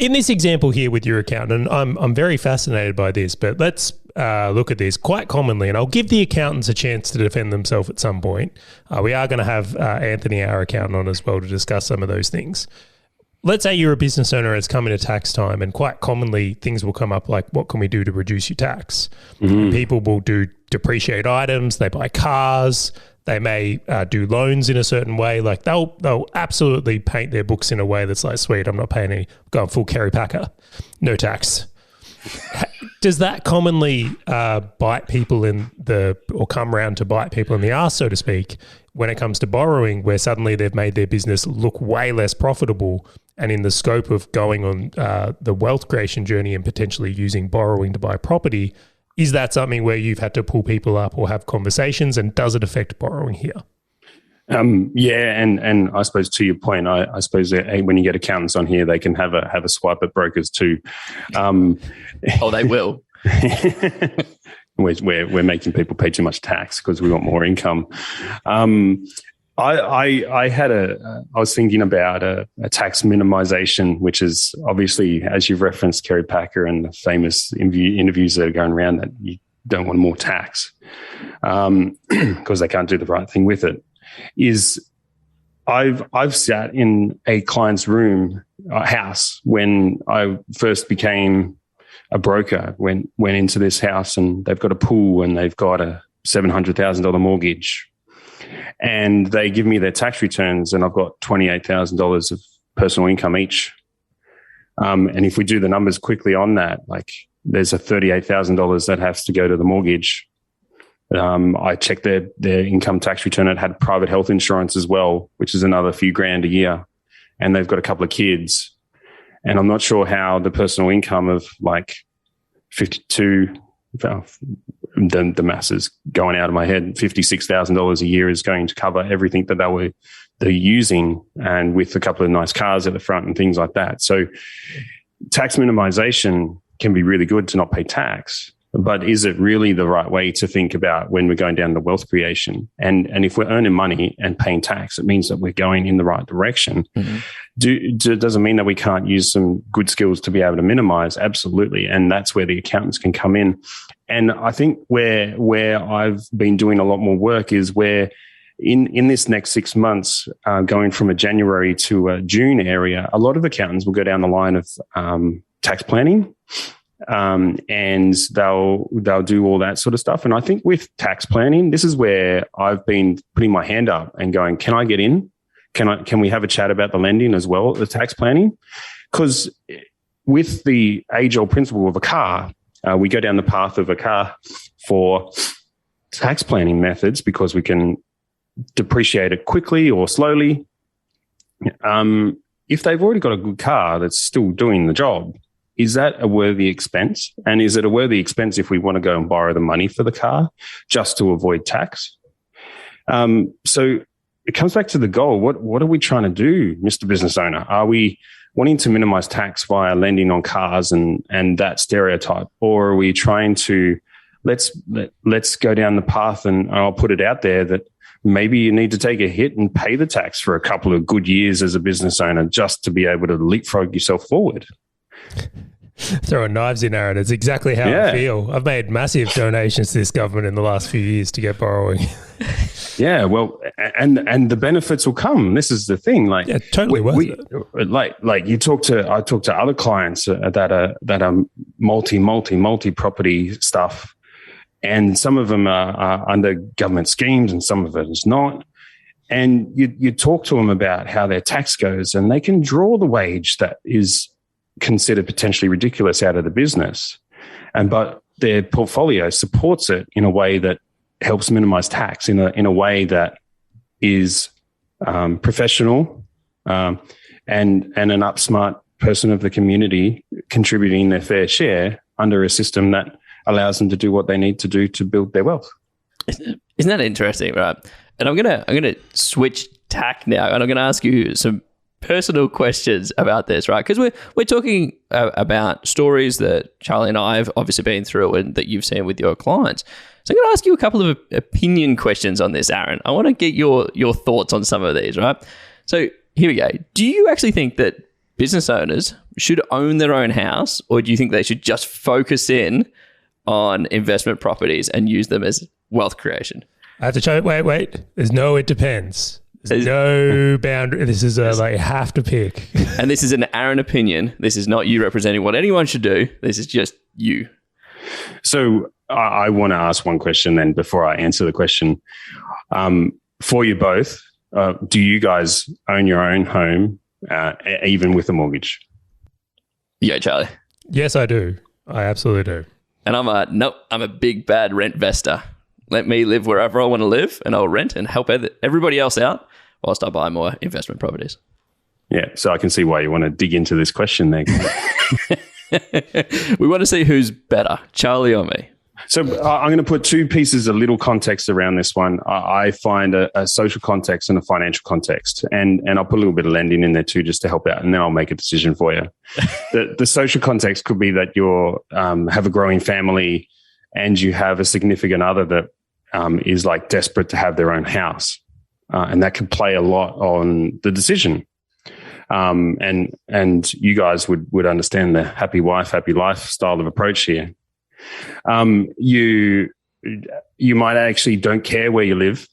Speaker 2: In this example here with your accountant, I'm very fascinated by this, but let's look at this quite commonly, and I'll give the accountants a chance to defend themselves at some point. We are going to have Anthony, our accountant, on as well to discuss some of those things. Let's say you're a business owner, it's coming to tax time, and quite commonly things will come up like, what can we do to reduce your tax? Mm-hmm. People will do depreciate items, they buy cars, they may do loans in a certain way. Like they'll absolutely paint their books in a way that's like, sweet, I'm not paying any, going full Kerry Packer, no tax. Does that commonly bite people or come around to bite people in the arse, so to speak, when it comes to borrowing, where suddenly they've made their business look way less profitable, and in the scope of going on the wealth creation journey and potentially using borrowing to buy property, is that something where you've had to pull people up or have conversations, and does it affect borrowing here?
Speaker 3: Yeah, and I suppose to your point, I suppose when you get accountants on here, they can have a swipe at brokers too.
Speaker 1: Oh, they will.
Speaker 3: We're making people pay too much tax because we want more income. I was thinking about a tax minimization, which is obviously, as you've referenced, Kerry Packer and the famous interviews that are going around, that you don't want more tax because they can't do the right thing with it. I've sat in a client's house when I first became a broker. Went into this house and they've got a pool and they've got a $700,000 mortgage. And they give me their tax returns, and I've got $28,000 of personal income each. And if we do the numbers quickly on that, like there's a $38,000 that has to go to the mortgage. I checked their income tax return. It had private health insurance as well, which is another few grand a year. And they've got a couple of kids. And I'm not sure how the personal income of like 52, the mass is going out of my head, $56,000 a year is going to cover everything that they're using, and with a couple of nice cars at the front and things like that. So tax minimization can be really good to not pay tax, but is it really the right way to think about when we're going down the wealth creation? And if we're earning money and paying tax, it means that we're going in the right direction. Mm-hmm. Does it mean that we can't use some good skills to be able to minimize? Absolutely. And that's where the accountants can come in. And I think where I've been doing a lot more work is where in this next 6 months, going from a January to a June area, a lot of accountants will go down the line of tax planning. And they'll do all that sort of stuff. And I think with tax planning, this is where I've been putting my hand up and going, can I get in? Can we have a chat about the lending as well, the tax planning? Because with the age-old principle of a car, we go down the path of a car for tax planning methods because we can depreciate it quickly or slowly. If they've already got a good car that's still doing the job, is that a worthy expense? And is it a worthy expense if we want to go and borrow the money for the car just to avoid tax? So it comes back to the goal. What are we trying to do, Mr. Business Owner? Are we wanting to minimize tax via lending on cars and that stereotype? Or are we trying to let's go down the path, and I'll put it out there that maybe you need to take a hit and pay the tax for a couple of good years as a business owner just to be able to leapfrog yourself forward?
Speaker 2: Throwing knives in, Aaron. It's exactly how I feel. I've made massive donations to this government in the last few years to get borrowing.
Speaker 3: Yeah, well, and the benefits will come. This is the thing. Like,
Speaker 2: yeah, totally worth it.
Speaker 3: Like I talk to other clients that are multi property stuff, and some of them are under government schemes, and some of it is not. And you talk to them about how their tax goes, and they can draw the wage that is considered potentially ridiculous out of the business, but their portfolio supports it in a way that helps minimize tax in a way that is professional and an upsmart person of the community contributing their fair share under a system that allows them to do what they need to do to build their wealth.
Speaker 1: Isn't that interesting, right? And I'm gonna switch tack now, and I'm gonna ask you some personal questions about this, right? Because we're talking about stories that Charley and I have obviously been through and that you've seen with your clients. So I'm going to ask you a couple of opinion questions on this, Aaron. I want to get your thoughts on some of these, right? So here we go. Do you actually think that business owners should own their own house, or do you think they should just focus in on investment properties and use them as wealth creation?
Speaker 2: I have to try. Wait. There's no, it depends. There's no boundary. This is like, have to pick.
Speaker 1: And this is an Aaron opinion. This is not you representing what anyone should do. This is just you.
Speaker 3: So I want to ask one question then before I answer the question. For you both, do you guys own your own home, even with a mortgage?
Speaker 1: Yeah, Charley.
Speaker 2: Yes, I do. I absolutely do.
Speaker 1: And I'm a big bad rent investor. Let me live wherever I want to live, and I'll rent and help everybody else out whilst I buy more investment properties.
Speaker 3: Yeah, so I can see why you want to dig into this question there.
Speaker 1: We want to see who's better, Charley or me.
Speaker 3: So I'm going to put two pieces of little context around this one. I find a social context and a financial context, and I'll put a little bit of lending in there too, just to help out, and then I'll make a decision for you. The social context could be that you have a growing family, and you have a significant other that is like desperate to have their own house, and that could play a lot on the decision. And you guys would understand the happy wife, happy life style of approach here. You might actually don't care where you live.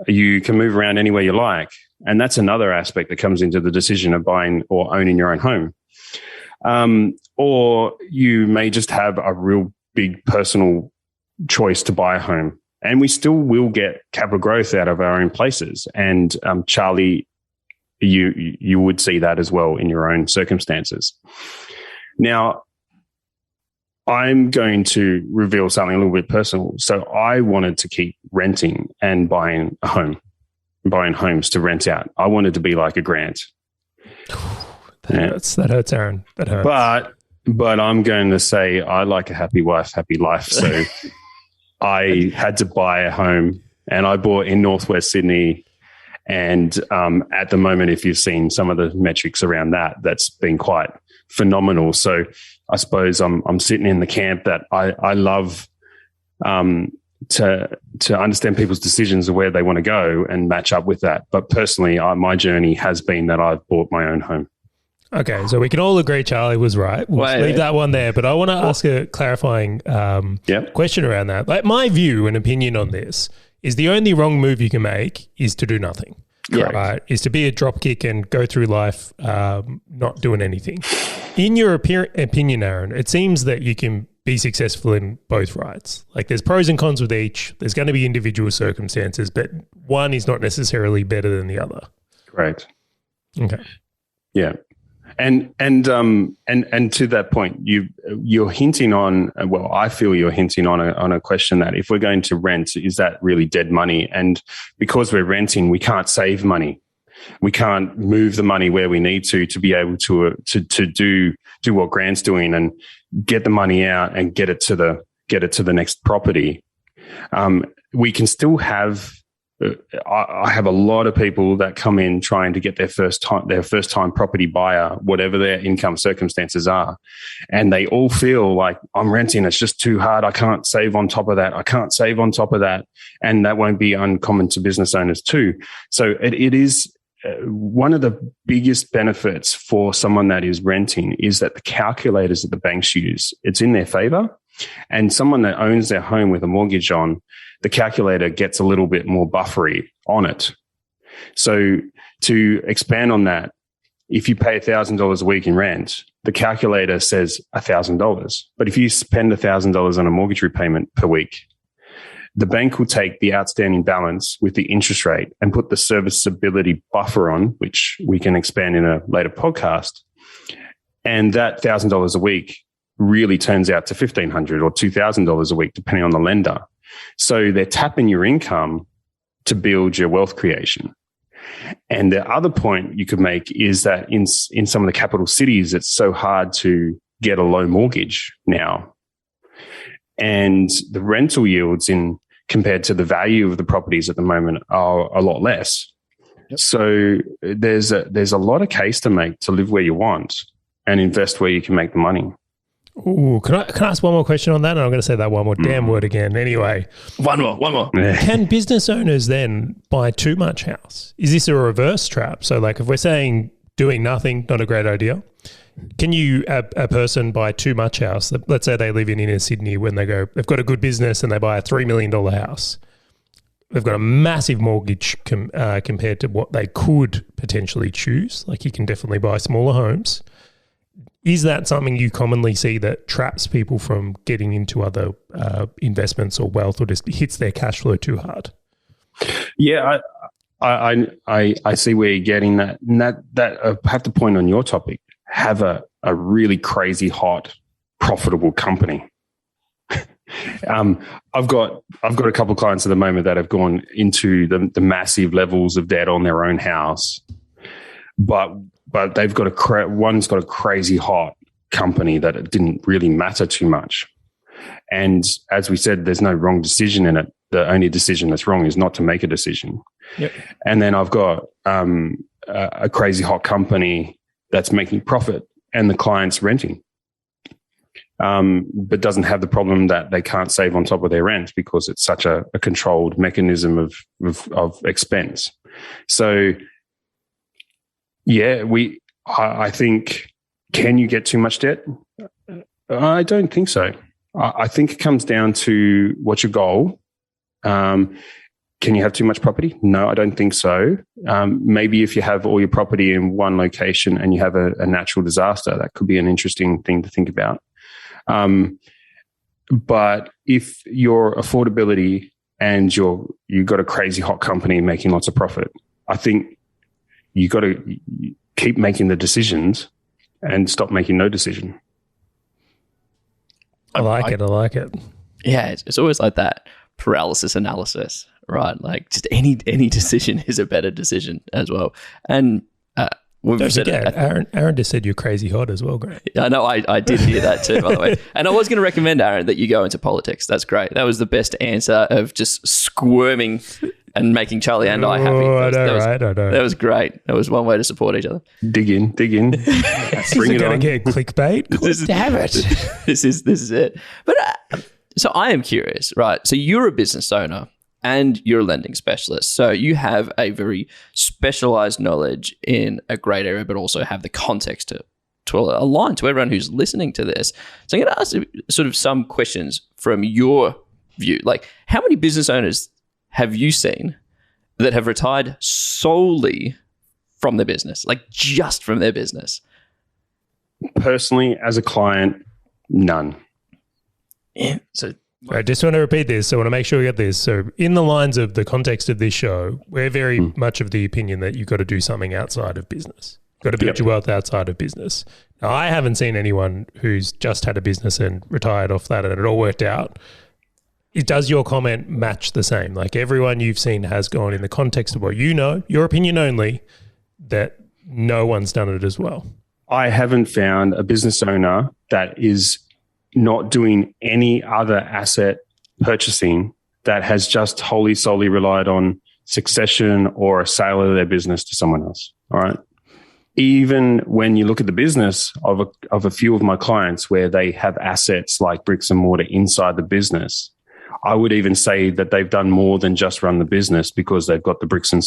Speaker 3: You can move around anywhere you like. And that's another aspect that comes into the decision of buying or owning your own home. Or you may just have a real big personal choice to buy a home. And we still will get capital growth out of our own places. And Charley, you would see that as well in your own circumstances. Now, I'm going to reveal something a little bit personal. So I wanted to keep renting and buying homes to rent out. I wanted to be like a Grant.
Speaker 2: That hurts, Aaron. That hurts.
Speaker 3: But I'm going to say I like a happy wife, happy life. So I had to buy a home, and I bought in Northwest Sydney. And at the moment, if you've seen some of the metrics around that, that's been quite phenomenal. So I suppose I'm sitting in the camp that I love to understand people's decisions of where they want to go and match up with that. But personally, my journey has been that I've bought my own home.
Speaker 2: Okay, so we can all agree Charley was right. We'll leave that one there. But I want to ask a clarifying question around that. Like, my view and opinion on this is the only wrong move you can make is to do nothing.
Speaker 3: Correct.
Speaker 2: Right? Is to be a dropkick and go through life not doing anything. In your opinion, Aaron, it seems that you can be successful in both rights. Like, there's pros and cons with each. There's going to be individual circumstances, but one is not necessarily better than the other.
Speaker 3: Correct.
Speaker 2: Okay.
Speaker 3: Yeah. And to that point, you're hinting on, well, I feel you're hinting on a question that if we're going to rent, is that really dead money? And because we're renting, we can't save money. We can't move the money where we need to be able to do what Grant's doing and get the money out and get it to the next property. We can still have. I have a lot of people that come in trying to get their first time property buyer, whatever their income circumstances are, and they all feel like, I'm renting, it's just too hard. I can't save on top of that. I can't save on top of that, and that won't be uncommon to business owners too. So it is one of the biggest benefits for someone that is renting is that the calculators that the banks use, it's in their favor, and someone that owns their home with a mortgage on, the calculator gets a little bit more buffery on it. So to expand on that, if you pay $1,000 a week in rent, the calculator says $1,000. But if you spend $1,000 on a mortgage repayment per week, the bank will take the outstanding balance with the interest rate and put the serviceability buffer on, which we can expand in a later podcast. And that $1,000 a week really turns out to $1,500 or $2,000 a week, depending on the lender. So they're tapping your income to build your wealth creation. And the other point you could make is that in some of the capital cities, it's so hard to get a low mortgage now. And the rental yields compared to the value of the properties at the moment are a lot less. Yep. So there's a lot of case to make to live where you want and invest where you can make the money.
Speaker 2: Ooh, can I ask one more question on that? And I'm going to say that one more damn word again. Anyway.
Speaker 1: One more.
Speaker 2: Can business owners then buy too much house? Is this a reverse trap? So like if we're saying doing nothing, not a great idea, can you, a person buy too much house? Let's say they live in inner Sydney when they've got a good business and they buy a $3 million house. They've got a massive mortgage compared to what they could potentially choose. Like you can definitely buy smaller homes. Is that something you commonly see that traps people from getting into other investments or wealth, or just hits their cash flow too hard?
Speaker 3: Yeah, I see where you're getting that. And that I have to point on your topic. Have a really crazy hot, profitable company. I've got a couple of clients at the moment that have gone into the massive levels of debt on their own house, but they've got one's got a crazy hot company that it didn't really matter too much. And as we said, there's no wrong decision in it. The only decision that's wrong is not to make a decision.
Speaker 2: Yep.
Speaker 3: And then I've got a crazy hot company that's making profit and the client's renting, but doesn't have the problem that they can't save on top of their rent because it's such a controlled mechanism of expense. So, yeah, I think, can you get too much debt? I don't think so. I think it comes down to what's your goal. Can you have too much property? No, I don't think so. Maybe if you have all your property in one location and you have a natural disaster, that could be an interesting thing to think about. But if your affordability and you've got a crazy hot company making lots of profit, I think you got to keep making the decisions and stop making no decision.
Speaker 2: I like it.
Speaker 1: Yeah, it's always like that paralysis analysis, right? Like just any decision is a better decision as well. And we've said it.
Speaker 2: Aaron just said you're crazy hot as well, Grant.
Speaker 1: I know, I did hear that too, by the way. And I was going to recommend, Aaron, that you go into politics. That's great. That was the best answer of just squirming and making Charley and I happy.
Speaker 2: I know.
Speaker 1: That was great. That was one way to support each other.
Speaker 3: Dig in. Bring it on.
Speaker 2: Get clickbait. Damn it.
Speaker 1: This is it. But so I am curious, right? So you're a business owner and you're a lending specialist. So you have a very specialized knowledge in a great area, but also have the context to align to everyone who's listening to this. So I'm going to ask you sort of some questions from your view. Like, how many business owners have you seen that have retired solely from their business, like just from their business?
Speaker 3: Personally, as a client, none.
Speaker 1: Yeah. So
Speaker 2: I just want to repeat this. So I want to make sure we get this. So in the lines of the context of this show, we're very much of the opinion that you've got to do something outside of business. You've got to build your wealth outside of business. Now, I haven't seen anyone who's just had a business and retired off that and it all worked out. Does your comment match the same? Like everyone you've seen has gone in the context of what you know, your opinion only, that no one's done it as well.
Speaker 3: I haven't found a business owner that is not doing any other asset purchasing that has just wholly solely relied on succession or a sale of their business to someone else. All right. Even when you look at the business of a few of my clients where they have assets like bricks and mortar inside the business, I would even say that they've done more than just run the business because they've got the bricks and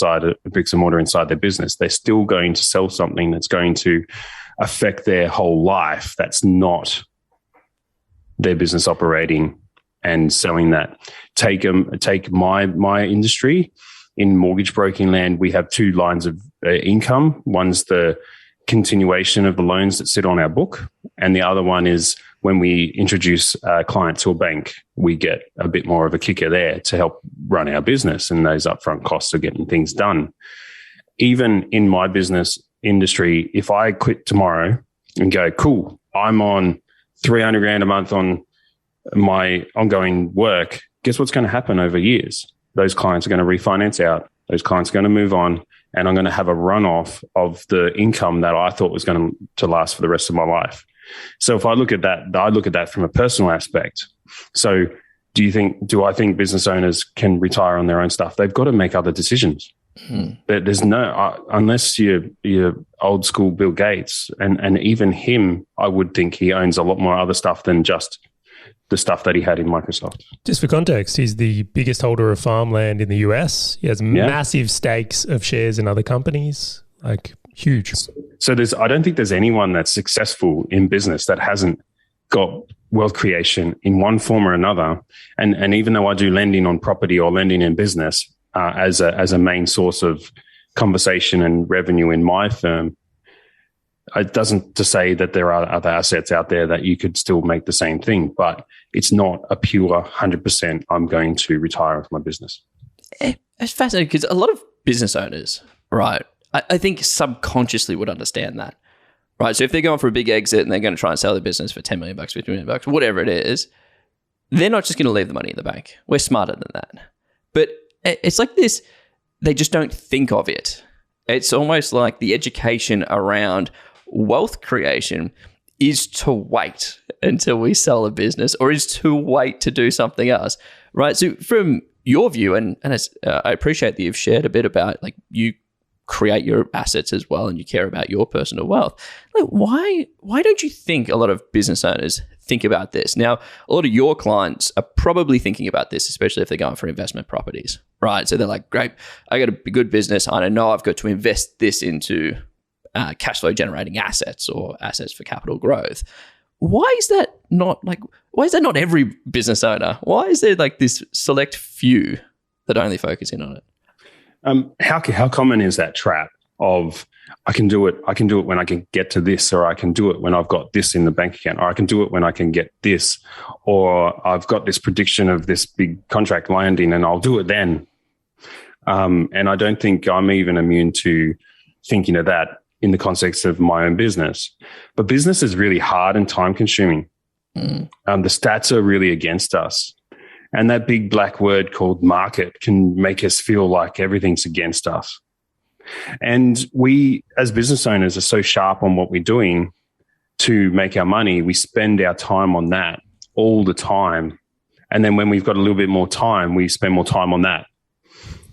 Speaker 3: mortar inside their business. They're still going to sell something that's going to affect their whole life. That's not their business operating and selling that. Take my industry. In mortgage broking land, we have two lines of income. One's the continuation of the loans that sit on our book, and the other one is when we introduce a client to a bank, we get a bit more of a kicker there to help run our business and those upfront costs of getting things done. Even in my business industry, if I quit tomorrow and go, cool, I'm on 300 grand a month on my ongoing work, guess what's going to happen over years? Those clients are going to refinance out. Those clients are going to move on, and I'm going to have a runoff of the income that I thought was going to last for the rest of my life. So if I look at that, I look at that from a personal aspect. So do I think business owners can retire on their own stuff? They've got to make other decisions. There's no, unless you're old school Bill Gates, and even him, I would think he owns a lot more other stuff than just the stuff that he had in Microsoft. Just
Speaker 2: for context, he's the biggest holder of farmland in the US. He has massive stakes of shares in other companies, like huge.
Speaker 3: So I don't think there's anyone that's successful in business that hasn't got wealth creation in one form or another. And even though I do lending on property or lending in business as a main source of conversation and revenue in my firm, it doesn't to say that there are other assets out there that you could still make the same thing, but it's not a pure 100% I'm going to retire with my business.
Speaker 1: It's fascinating because a lot of business owners, right, I think subconsciously would understand that, right? So if they're going for a big exit and they're going to try and sell their business for $10 million, $50 million, whatever it is, they're not just going to leave the money in the bank. We're smarter than that. But it's like this, they just don't think of it. It's almost like the education around wealth creation is to wait until we sell a business, or is to wait to do something else, right? So from your view, and I appreciate that you've shared a bit about like you create your assets as well and you care about your personal wealth. Like, why don't you think a lot of business owners think about this? Now, a lot of your clients are probably thinking about this, especially if they're going for investment properties, right? So they're like, great, I got a good business. I know I've got to invest this into cash flow generating assets or assets for capital growth. Why is that not every business owner? Why is there like this select few that only focus in on it?
Speaker 3: How common is that trap of I can do it when I can get to this, or I can do it when I've got this in the bank account, or I can do it when I can get this, or I've got this prediction of this big contract landing and I'll do it then. And I don't think I'm even immune to thinking of that in the context of my own business. But business is really hard and time consuming. The stats are really against us. And that big black word called market can make us feel like everything's against us. And we, as business owners, are so sharp on what we're doing to make our money. We spend our time on that all the time. And then when we've got a little bit more time, we spend more time on that.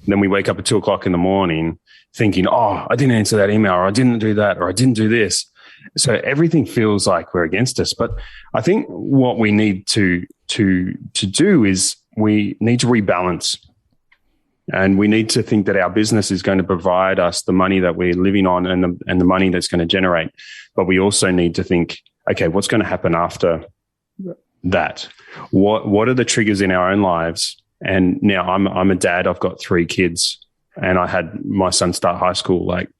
Speaker 3: Then we wake up at 2 o'clock in the morning thinking, oh, I didn't answer that email, or I didn't do that, or I didn't do this. So everything feels like we're against us. But I think what we need to do is we need to rebalance, and we need to think that our business is going to provide us the money that we're living on and the money that's going to generate. But we also need to think, okay, what's going to happen after that? What are the triggers in our own lives? And now I'm a dad. I've got 3 kids, and I had my son start high school. Like,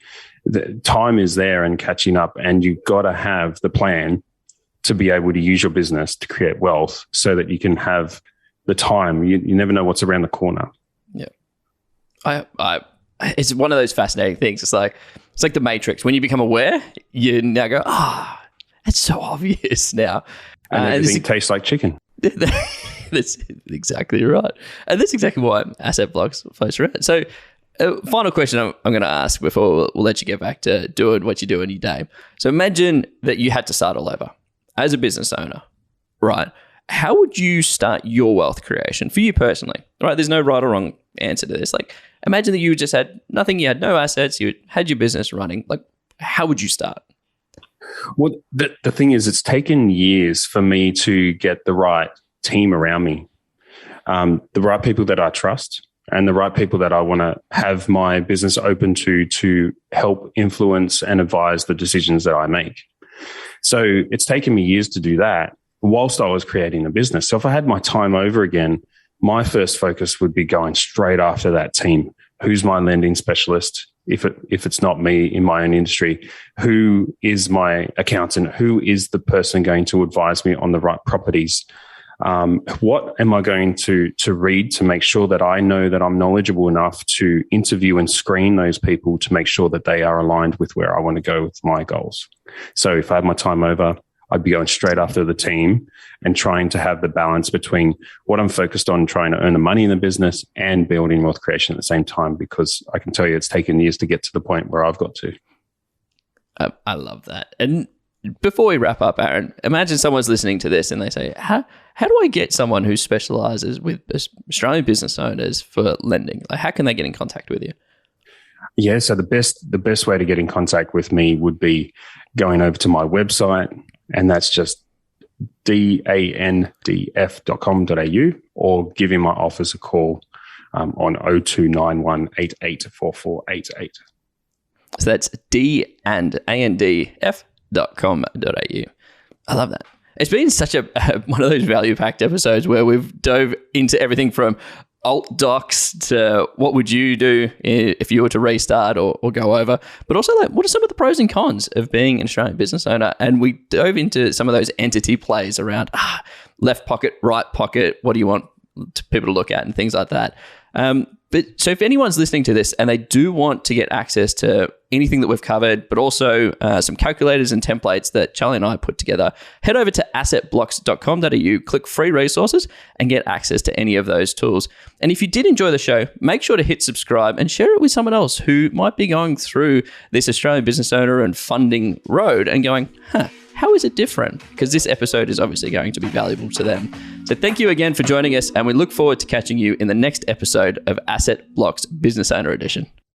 Speaker 3: the time is there and catching up, and you've got to have the plan to be able to use your business to create wealth so that you can have the time. You never know what's around the corner.
Speaker 1: Yeah. It's one of those fascinating things. It's like the Matrix. When you become aware, you now go, it's so obvious now.
Speaker 3: And everything tastes like chicken.
Speaker 1: That's exactly right. And that's exactly why asset blocks floats around. So final question I'm going to ask before we'll let you get back to doing what you do in your day. So imagine that you had to start all over as a business owner, right? How would you start your wealth creation for you personally, right? There's no right or wrong answer to this. Like, imagine that you just had nothing, you had no assets, you had your business running. Like, how would you start?
Speaker 3: Well, the thing is, it's taken years for me to get the right team around me, the right people that I trust, and the right people that I want to have my business open to help influence and advise the decisions that I make. So it's taken me years to do that whilst I was creating the business. So if I had my time over again, my first focus would be going straight after that team. Who's my lending specialist? If it's not me in my own industry, who is my accountant? Who is the person going to advise me on the right properties? What am I going to read to make sure that I know that I'm knowledgeable enough to interview and screen those people to make sure that they are aligned with where I want to go with my goals? So if I had my time over, I'd be going straight after the team and trying to have the balance between what I'm focused on, trying to earn the money in the business and building wealth creation at the same time, because I can tell you it's taken years to get to the point where I've got to.
Speaker 1: I love that. And before we wrap up, Aaron, imagine someone's listening to this and they say, how do I get someone who specializes with Australian business owners for lending? Like, how can they get in contact with you?
Speaker 3: Yeah, so the best way to get in contact with me would be going over to my website, and that's just dandf.com.au, or giving my office a call on 0291 884488.
Speaker 1: So that's dandf.com.au. I love that. It's been such a one of those value-packed episodes where we've dove into everything from alt docs to what would you do if you were to restart or go over, but also like what are some of the pros and cons of being an Australian business owner? And we dove into some of those entity plays around left pocket, right pocket, what do you want people to look at and things like that. But so if anyone's listening to this and they do want to get access to anything that we've covered, but also some calculators and templates that Charley and I put together, head over to assetblocks.com.au, click free resources and get access to any of those tools. And if you did enjoy the show, make sure to hit subscribe and share it with someone else who might be going through this Australian business owner and funding road and going, how is it different? Because this episode is obviously going to be valuable to them. So thank you again for joining us, and we look forward to catching you in the next episode of Asset Blocks Business Owner Edition.